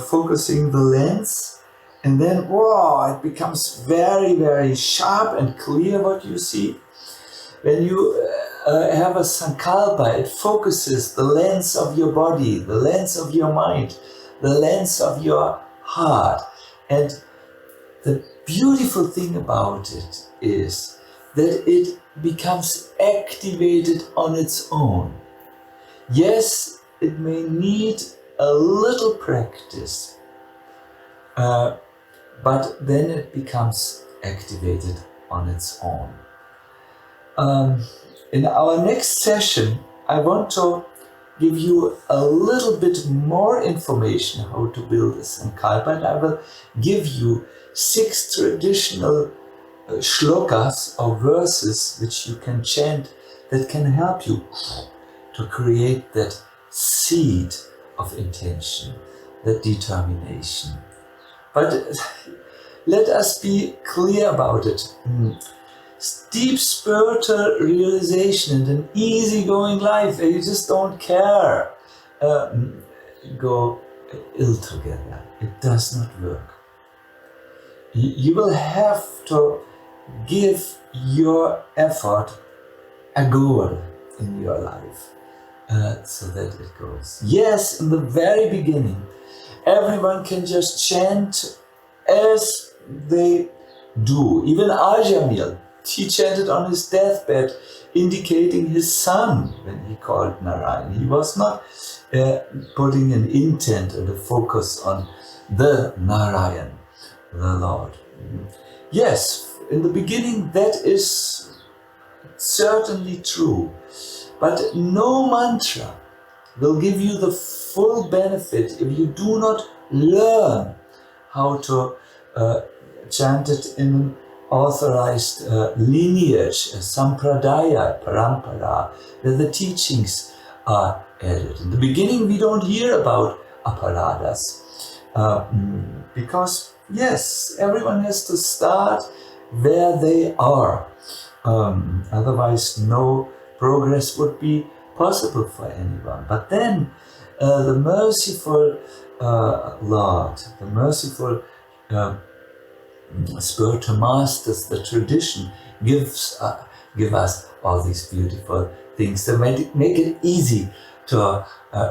focusing the lens, and then it becomes very, very sharp and clear what you see. When you have a sankalpa, it focuses the lens of your body, the lens of your mind, the lens of your heart. And the beautiful thing about it is that it becomes activated on its own. Yes, it may need a little practice, but then it becomes activated on its own. In our next session, I want to give you a little bit more information how to build a sankalpa, and I will give you 6 traditional shlokas or verses which you can chant that can help you to create that seed of intention, that determination. But let us be clear about it. Deep spiritual realization and an easygoing life where you just don't care go ill together. It does not work. You will have to give your effort a goal in your life so that it goes. Yes, in the very beginning, everyone can just chant as they do. Even Ajamil, he chanted on his deathbed, indicating his son when he called Narayan. He was not putting an intent and a focus on the Narayan, the Lord. Yes, in the beginning that is certainly true, but no mantra will give you the full benefit if you do not learn how to chant it in an authorized lineage, sampradaya, parampara, where the teachings are added. In the beginning we don't hear about aparadas because yes, everyone has to start where they are. Otherwise no progress would be possible for anyone. But then the merciful Lord, the merciful spiritual masters, the tradition give us all these beautiful things that make it easy to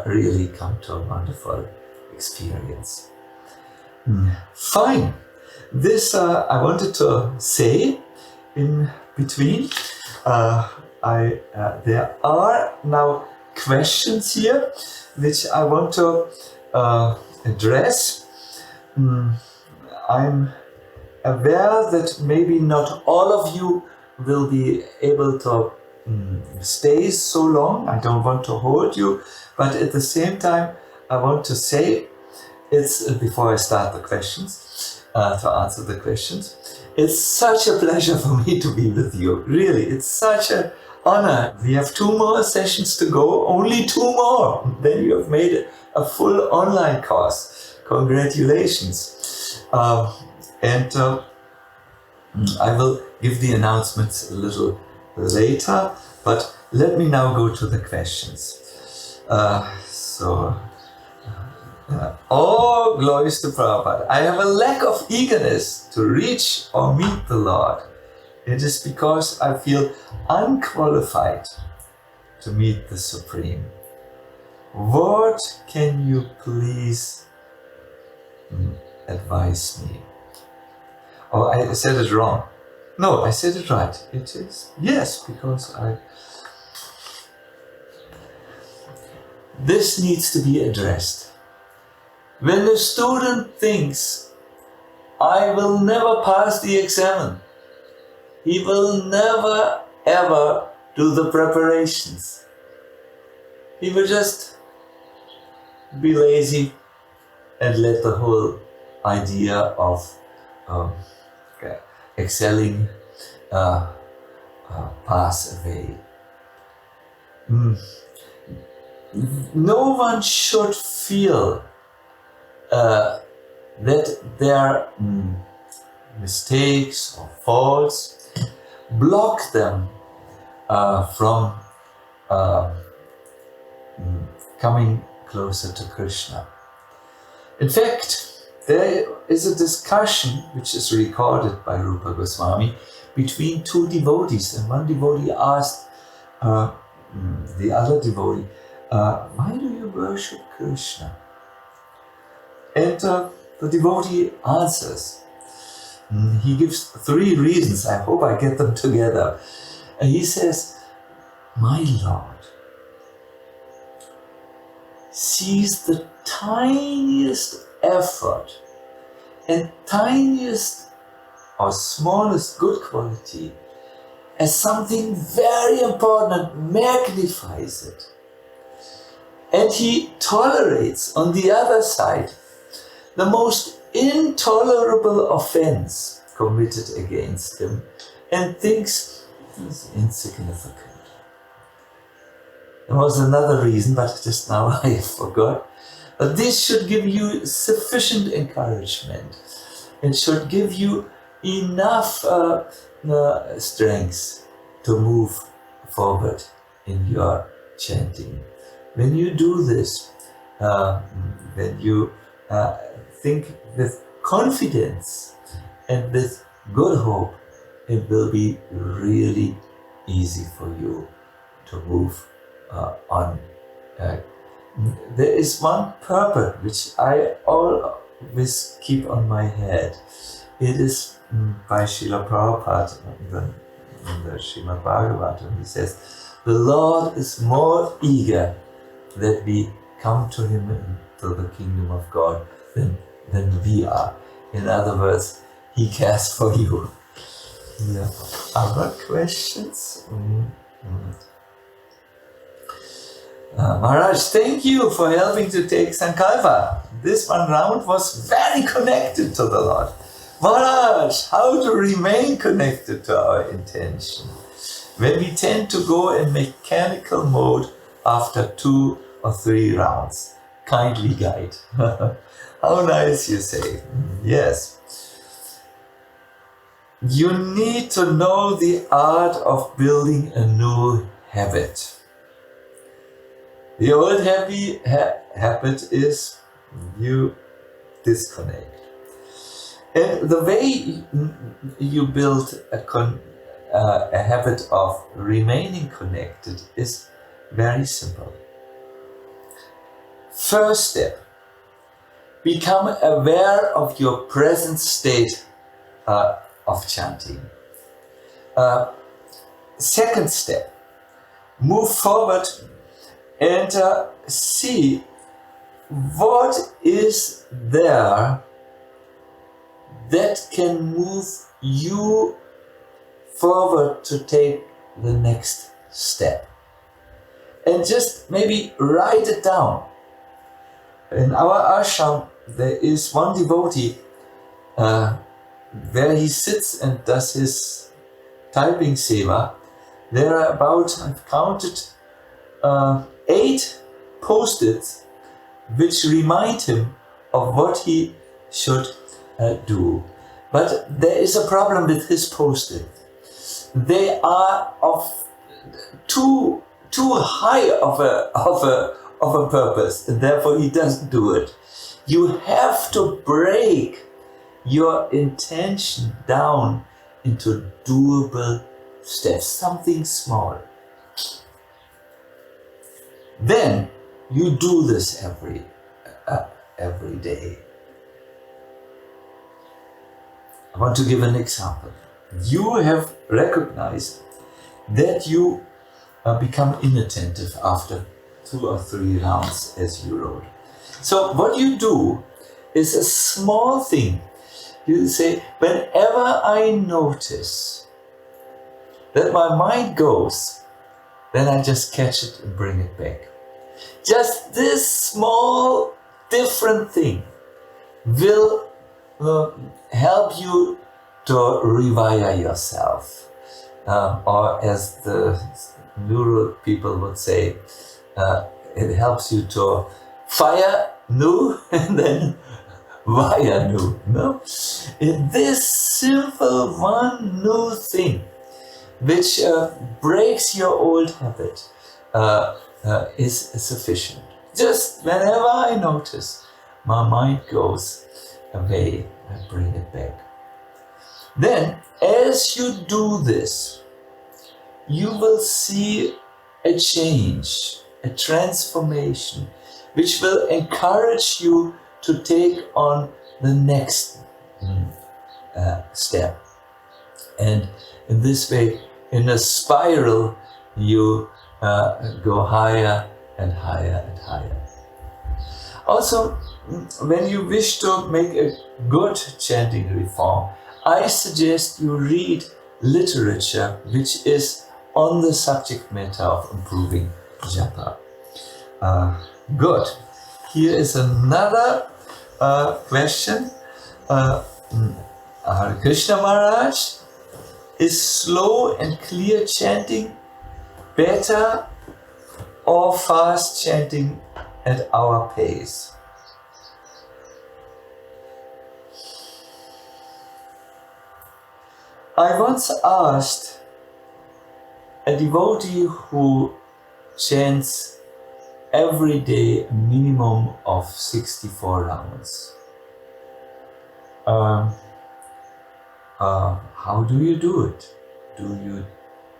really come to a wonderful experience. Fine. This I wanted to say in between. There are now questions here which I want to address. I'm aware that maybe not all of you will be able to stay so long. I don't want to hold you, but at the same time I want to say, it's before I start the questions, to answer the questions, it's such a pleasure for me to be with you. Really, it's such an honor. We have 2 more sessions to go, only 2 more. Then you have made it a full online course. Congratulations. And I will give the announcements a little later, but let me now go to the questions. All glories to Prabhupada. I have a lack of eagerness to reach or meet the Lord. It is because I feel unqualified to meet the Supreme. What can you please advise me? Oh, I said it wrong. No, I said it right. It is, yes, because this needs to be addressed. When the student thinks, I will never pass the exam, he will never ever do the preparations. He will just be lazy and let the whole idea of excelling pass away. no one should feel that their mistakes or faults block them from coming closer to Krishna. In fact, there is a discussion which is recorded by Rupa Goswami between two devotees, and one devotee asked the other devotee, why do you worship Krishna? And the devotee answers. He gives 3 reasons. I hope I get them together. And he says, my Lord sees the tiniest effort and tiniest or smallest good quality as something very important and magnifies it. And he tolerates, on the other side, the most intolerable offense committed against him and thinks he's insignificant. There was another reason, but just now I forgot. But this should give you sufficient encouragement. It should give you enough strength to move forward in your chanting. When you do this, when you think with confidence and with good hope, it will be really easy for you to move on. There is one purport which I always keep on my head. It is by Srila Prabhupada in the Srimad Bhagavatam. He says, the Lord is more eager that we come to Him into the kingdom of God than we are. In other words, He cares for you. Yeah. Other questions? Maharaj, thank you for helping to take Sankalpa. This one round was very connected to the Lord. Maharaj, how to remain connected to our intention when we tend to go in mechanical mode after 2 or 3 rounds? Kindly guide. How nice you say. Yes. You need to know the art of building a new habit. The old habit is you disconnect. And the way you build a habit of remaining connected is very simple. First step, become aware of your present state of chanting. Second step, move forward and see what is there that can move you forward to take the next step. And just maybe write it down. In our ashram, there is one devotee where he sits and does his typing seva. There are about, I've counted, 8 post-its which remind him of what he should do. But there is a problem with his post-it. They are of too high of a purpose, and therefore he doesn't do it. You have to break your intention down into doable steps, something small. Then you do this every day. I want to give an example. You have recognized that you become inattentive after 2 or 3 rounds, as you wrote. So what you do is a small thing. You say, whenever I notice that my mind goes, then I just catch it and bring it back. Just this small, different thing will help you to rewire yourself. Or as the neural people would say, it helps you to fire new and then wire new. No? This simple one new thing, which breaks your old habit, is sufficient. Just whenever I notice my mind goes away, I bring it back. Then, as you do this, you will see a change, a transformation, which will encourage you to take on the next step. And in this way, in a spiral, you go higher and higher and higher. Also, when you wish to make a good chanting reform, I suggest you read literature which is on the subject matter of improving japa. Good. Here is another question. Hare Krishna Maharaj, is slow and clear chanting better or fast chanting at our pace? I once asked a devotee who chants every day a minimum of 64 rounds, how do you do it? Do you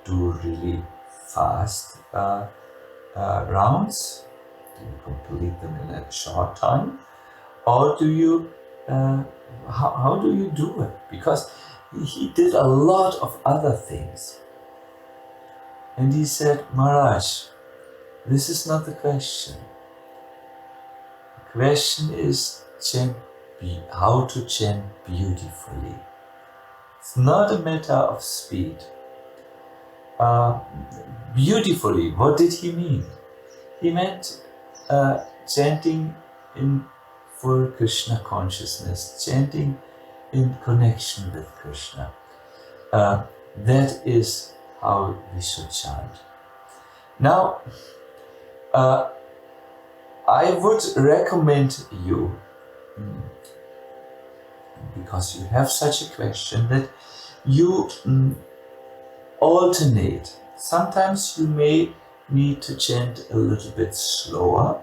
do really fast rounds? Do you complete them in a short time? Or do you, how do you do it? Because he did a lot of other things. And he said, Maharaj, this is not the question. The question is how to chant beautifully. It's not a matter of speed. Beautifully, what did he mean? He meant chanting in full Krishna consciousness, chanting in connection with Krishna. That is how we should chant. Now, I would recommend you, because you have such a question, that you alternate. Sometimes you may need to chant a little bit slower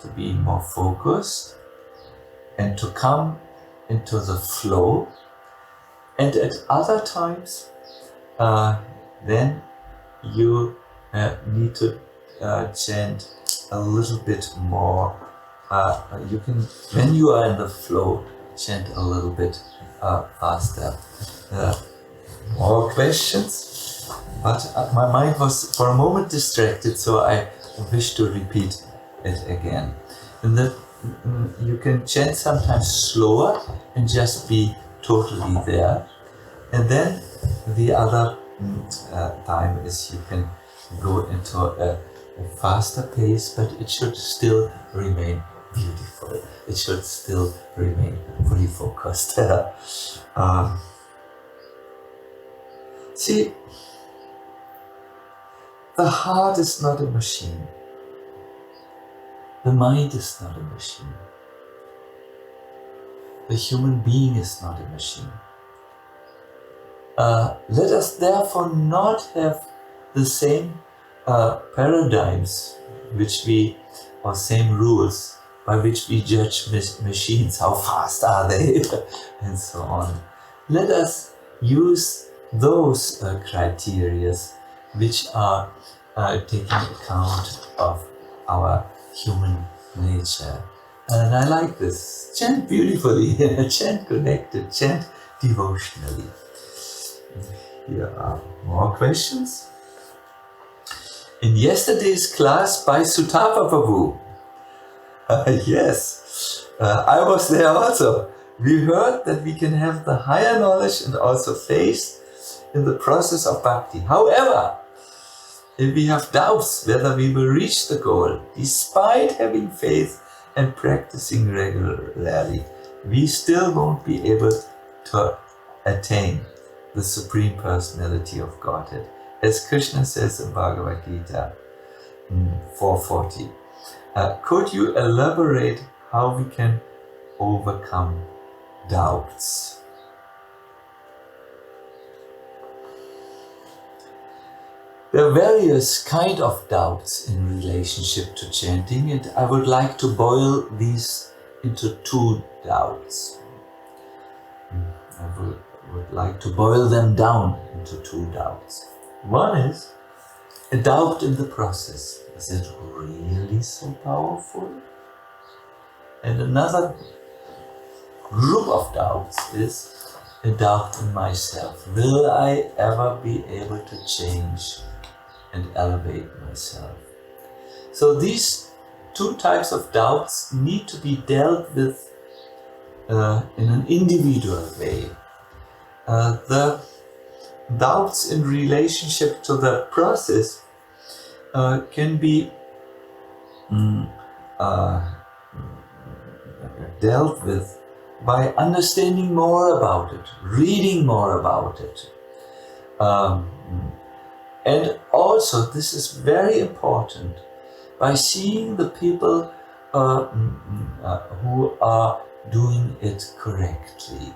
to be more focused and to come into the flow, and at other times then you need to chant a little bit more. You can, when you are in the flow, chant a little bit faster. More questions, but my mind was for a moment distracted, so I wish to repeat it again. And that you can chant sometimes slower and just be totally there, and then the other time is you can go into a faster pace, but it should still remain beautiful. It should still remain fully focused. See, the heart is not a machine. The mind is not a machine. The human being is not a machine. Let us therefore not have the same paradigms or same rules by which we judge machines, how fast are they, and so on. Let us use those criteria which are taking account of our human nature. And I like this. Chant beautifully, chant connected, chant devotionally. Here are more questions. In yesterday's class by Sutapa Prabhu, yes, I was there also. We heard that we can have the higher knowledge and also faith in the process of bhakti. However, if we have doubts whether we will reach the goal, despite having faith and practicing regularly, we still won't be able to attain the Supreme Personality of Godhead. As Krishna says in Bhagavad Gita, 440. Could you elaborate how we can overcome doubts? There are various kind of doubts in relationship to chanting, and I would like to boil these into two doubts. I would like to boil them down into two doubts. One is a doubt in the process. Is it really so powerful? And another group of doubts is a doubt in myself. Will I ever be able to change and elevate myself? So these two types of doubts need to be dealt with in an individual way. The doubts in relationship to the process can be dealt with by understanding more about it, reading more about it. And also, this is very important, by seeing the people who are doing it correctly.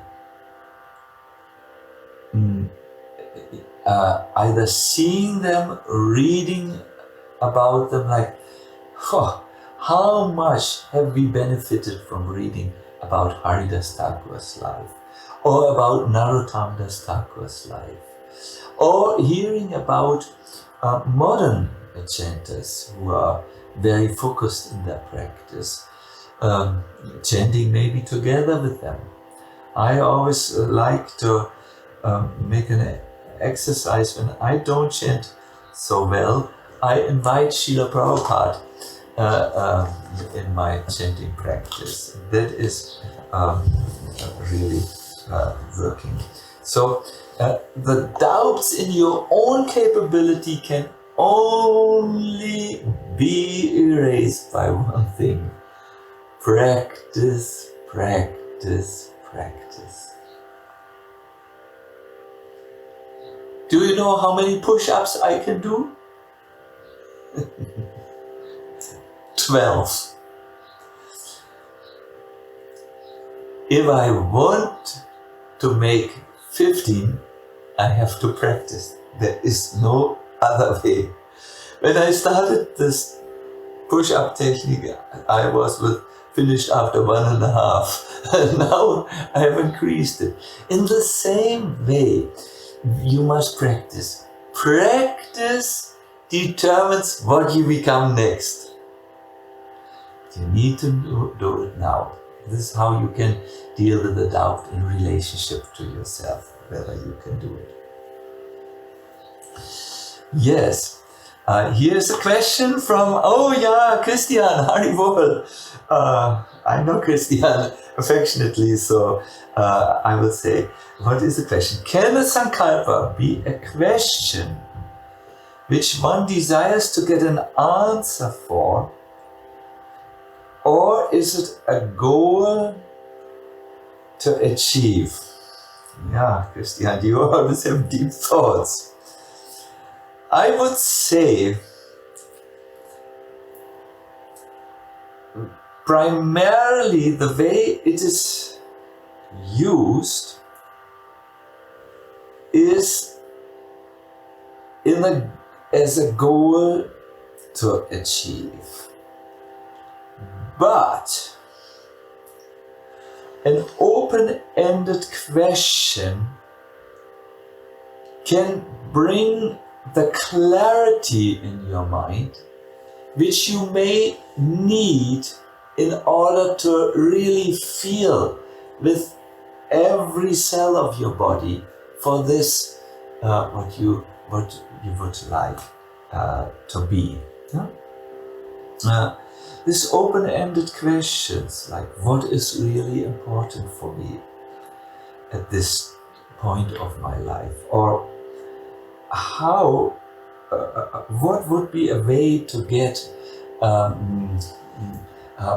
Either seeing them, reading about them, like, how much have we benefited from reading about Haridas Thakur's life, or about Narottam Das Thakur's life, or hearing about modern chanters who are very focused in their practice, chanting maybe together with them. I always like to make an exercise when I don't chant so well. I invite Srila Prabhupada in my chanting practice. That is really working. So the doubts in your own capability can only be erased by one thing: practice, practice, practice. Do you know how many push-ups I can do? 12. If I want to make 15, I have to practice. There is no other way. When I started this push-up technique, I was finished after 1.5. And now I have increased it. In the same way, you must practice. Practice determines what you become next. You need to do it now. This is how you can deal with the doubt in relationship to yourself, whether you can do it. Yes, here's a question from, Christian, Haribol. I know Christian affectionately, so I will say, what is the question? Can a sankalpa be a question which one desires to get an answer for, or is it a goal to achieve? Yeah, Christian, you always have deep thoughts. I would say primarily the way it is used is as a goal to achieve. But an open-ended question can bring the clarity in your mind which you may need in order to really feel with every cell of your body for this what you would like to be. These open-ended questions, like what is really important for me at this point of my life, or how, what would be a way to get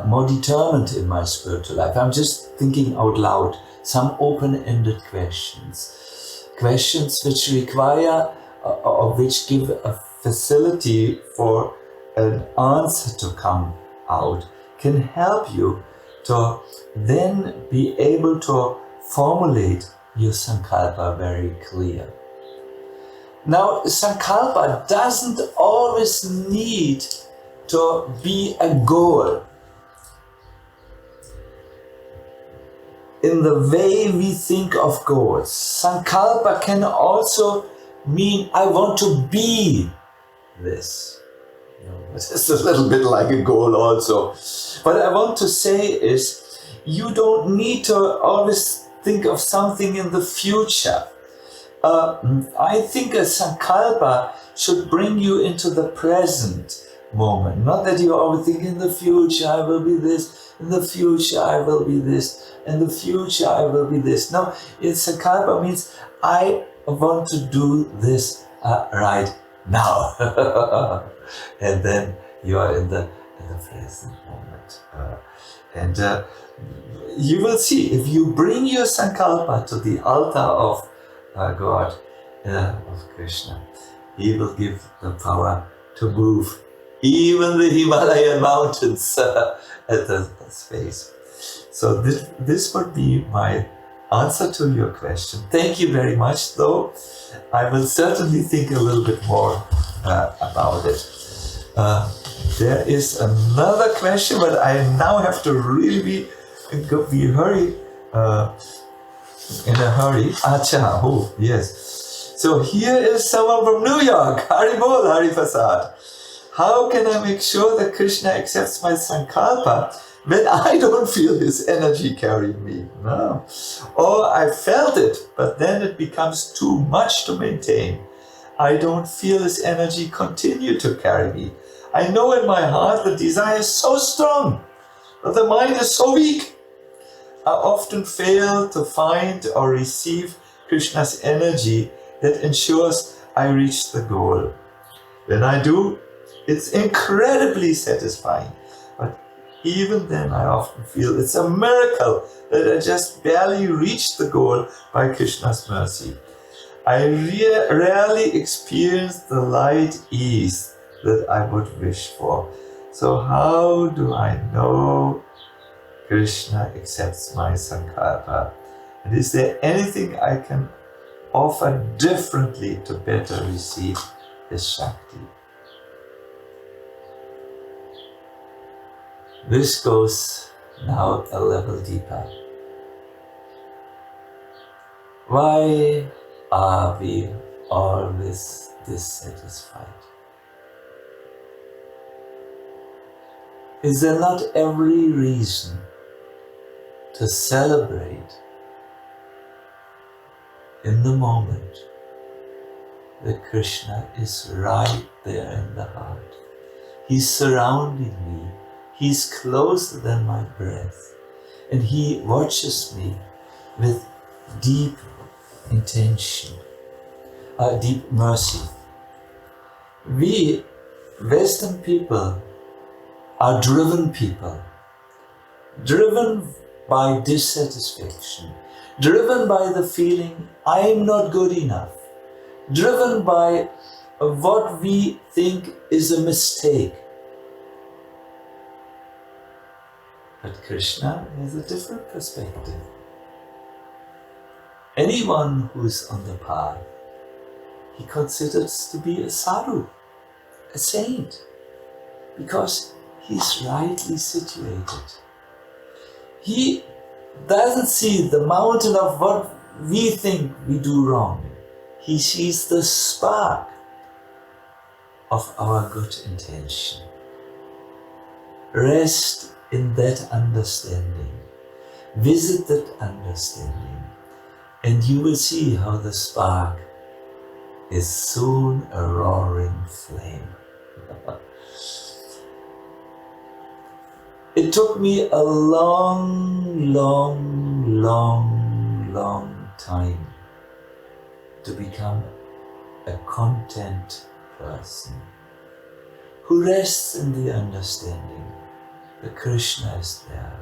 more determined in my spiritual life. I'm just thinking out loud, some open-ended questions which require or which give a facility for an answer to come out, can help you to then be able to formulate your sankalpa very clear. Now, sankalpa doesn't always need to be a goal. In the way we think of goals, sankalpa can also mean I want to be this. It's a little bit like a goal also. What I want to say is, you don't need to always think of something in the future. I think a sankalpa should bring you into the present moment. Not that you always think in the future I will be this, in the future I will be this, in the future I will be this. No, sankalpa means I want to do this right now. And then you are in the present moment. You will see, if you bring your sankalpa to the altar of God, of Krishna, He will give the power to move even the Himalayan mountains at the space. So this would be my answer to your question. Thank you very much, though. I will certainly think a little bit more about it. There is another question, but I now have to really be in a hurry. Acha, oh, yes. So here is someone from New York. Haribol, Hariprasad. How can I make sure that Krishna accepts my sankalpa when I don't feel his energy carrying me? No. Or I felt it, but then it becomes too much to maintain. I don't feel his energy continue to carry me. I know in my heart the desire is so strong, but the mind is so weak. I often fail to find or receive Krishna's energy that ensures I reach the goal. When I do, it's incredibly satisfying. But even then, I often feel it's a miracle that I just barely reached the goal by Krishna's mercy. I rarely experience the light ease that I would wish for. So how do I know Krishna accepts my sankalpa? And is there anything I can offer differently to better receive his Shakti? This goes now a level deeper. Why are we always dissatisfied? Is there not every reason to celebrate in the moment that Krishna is right there in the heart? He's surrounding me. He's closer than my breath. And He watches me with deep intention, deep mercy. We Western people are driven people, driven by dissatisfaction, driven by the feeling I'm not good enough, driven by what we think is a mistake. But Krishna has a different perspective. Anyone who is on the path, He considers to be a sadhu, a saint, because he's rightly situated. He doesn't see the mountain of what we think we do wrong. He sees the spark of our good intention. Rest in that understanding. Visit that understanding, and you will see how the spark is soon a roaring flame. It took me a long time to become a content person who rests in the understanding that Krishna is there.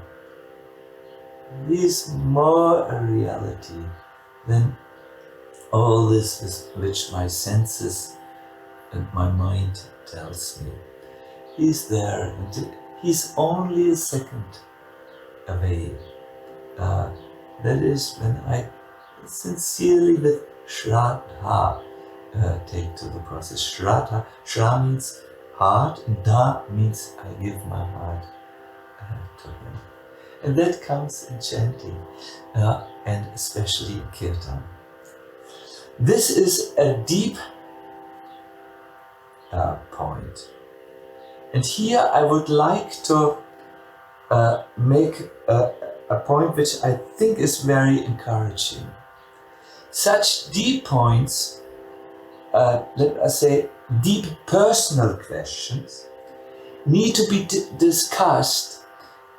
He is more a reality than all this which my senses and my mind tells me. He's there, and He's only a second away. That is when I sincerely with Shraddha take to the process. Shraddha, Shra means heart, and Da means I give my heart to Him. And that comes in chanting, and especially in kirtan. This is a deep point. And here I would like to make a point which I think is very encouraging. Such deep points, let us say deep personal questions, need to be discussed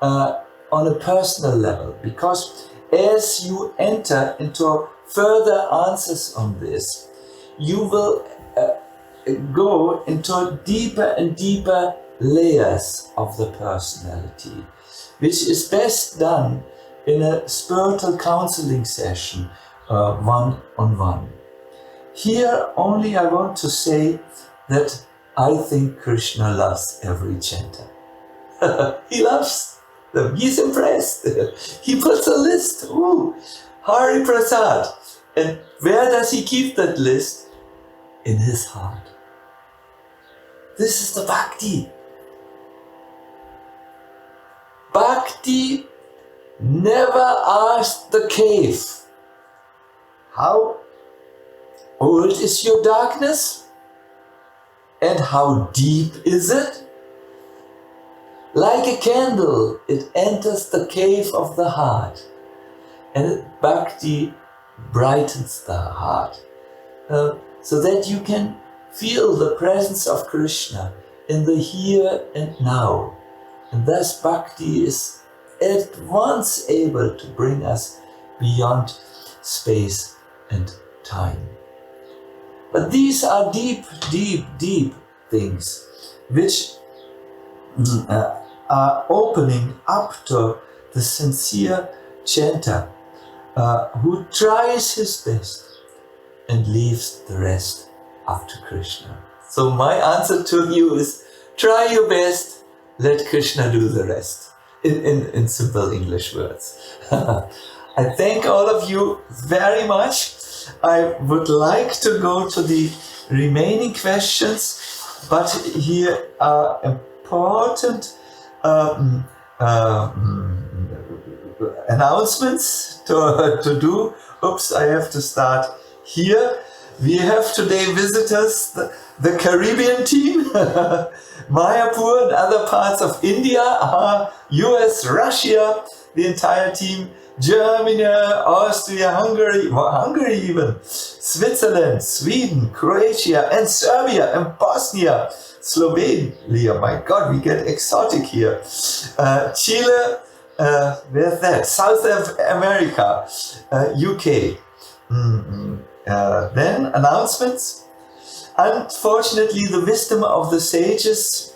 on a personal level, because as you enter into further answers on this, you will go into deeper and deeper layers of the personality, which is best done in a spiritual counseling session, one-on-one. Here only I want to say that I think Krishna loves every chanter. He loves them, he's impressed. He puts a list, Hari Prasad. And where does he keep that list? In his heart. This is the bhakti. Bhakti never asked the cave, how old is your darkness? And how deep is it? Like a candle, it enters the cave of the heart, and bhakti brightens the heart, so that you can feel the presence of Krishna in the here and now. And thus bhakti is at once able to bring us beyond space and time. But these are deep, deep, deep things which are opening up to the sincere chanter who tries his best and leaves the rest up to Krishna. So my answer to you is, try your best, let Krishna do the rest, in simple English words. I thank all of you very much. I would like to go to the remaining questions, but here are important announcements to do. Oops, I have to start here. We have today visitors, the Caribbean team, Mayapur and other parts of India, US, Russia, the entire team, Germany, Austria, Hungary even, Switzerland, Sweden, Croatia and Serbia and Bosnia, Slovenia, my God, we get exotic here, Chile, where's that? South America, UK. Then announcements. Unfortunately, the wisdom of the sages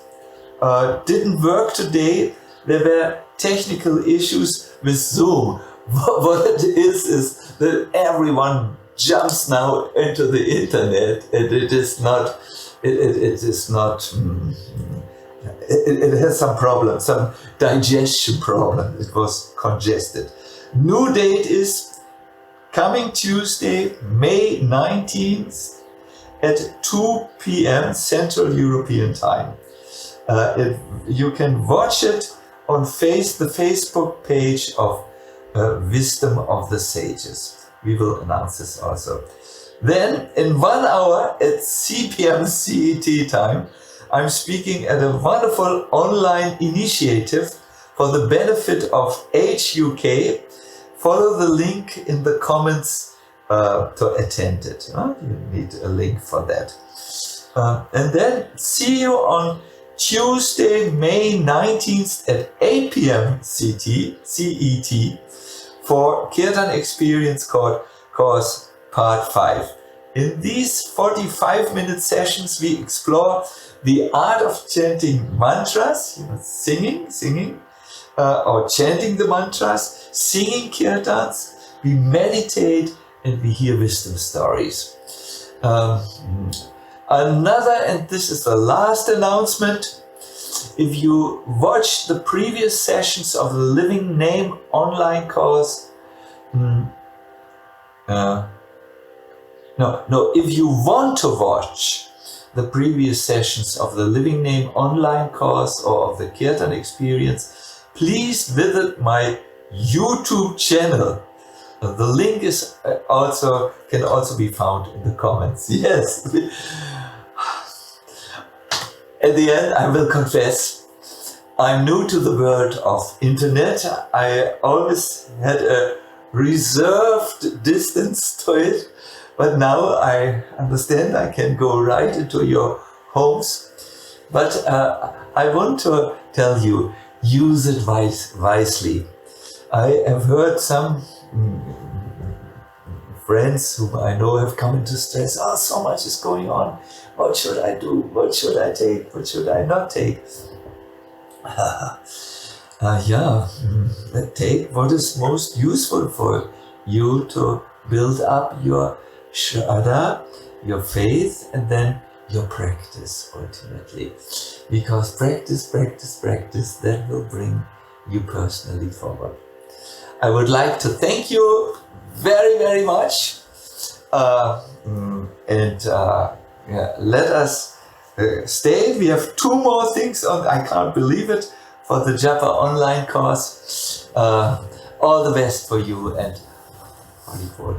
didn't work today. There were technical issues with Zoom. What it is that everyone jumps now into the internet, and it has some problem, some digestion problem. It was congested. New date is coming Tuesday, May 19th at 2 p.m. Central European Time. You can watch it on the Facebook page of Wisdom of the Sages. We will announce this also. Then in 1 hour at 3 p.m. CET time, I'm speaking at a wonderful online initiative for the benefit of Age UK. Follow the link in the comments to attend it. You need a link for that. And then see you on Tuesday, May 19th at 8 p.m. CET for Kirtan Experience Course Part 5. In these 45-minute sessions, we explore the art of chanting mantras, singing, or chanting the mantras, singing kirtans. We meditate and we hear wisdom stories. Another, and this is the last announcement, if you watch the previous sessions of the Living Name online course, if you want to watch the previous sessions of the Living Name online course or of the Kirtan experience, please visit my YouTube channel. The link is can also be found in the comments. Yes. At the end, I will confess, I'm new to the world of internet. I always had a reserved distance to it, but now I understand I can go right into your homes. But I want to tell you, use it wisely. I have heard some friends whom I know have come into stress. Oh, so much is going on. What should I do? What should I take? What should I not take? Take what is most useful for you to build up your shraddha, your faith, and then your practice ultimately. Because practice, that will bring you personally forward. I would like to thank you very, very much. Let us stay. We have 2 more things on, I can't believe it, for the Japa online course. All the best for you and Hari Bol.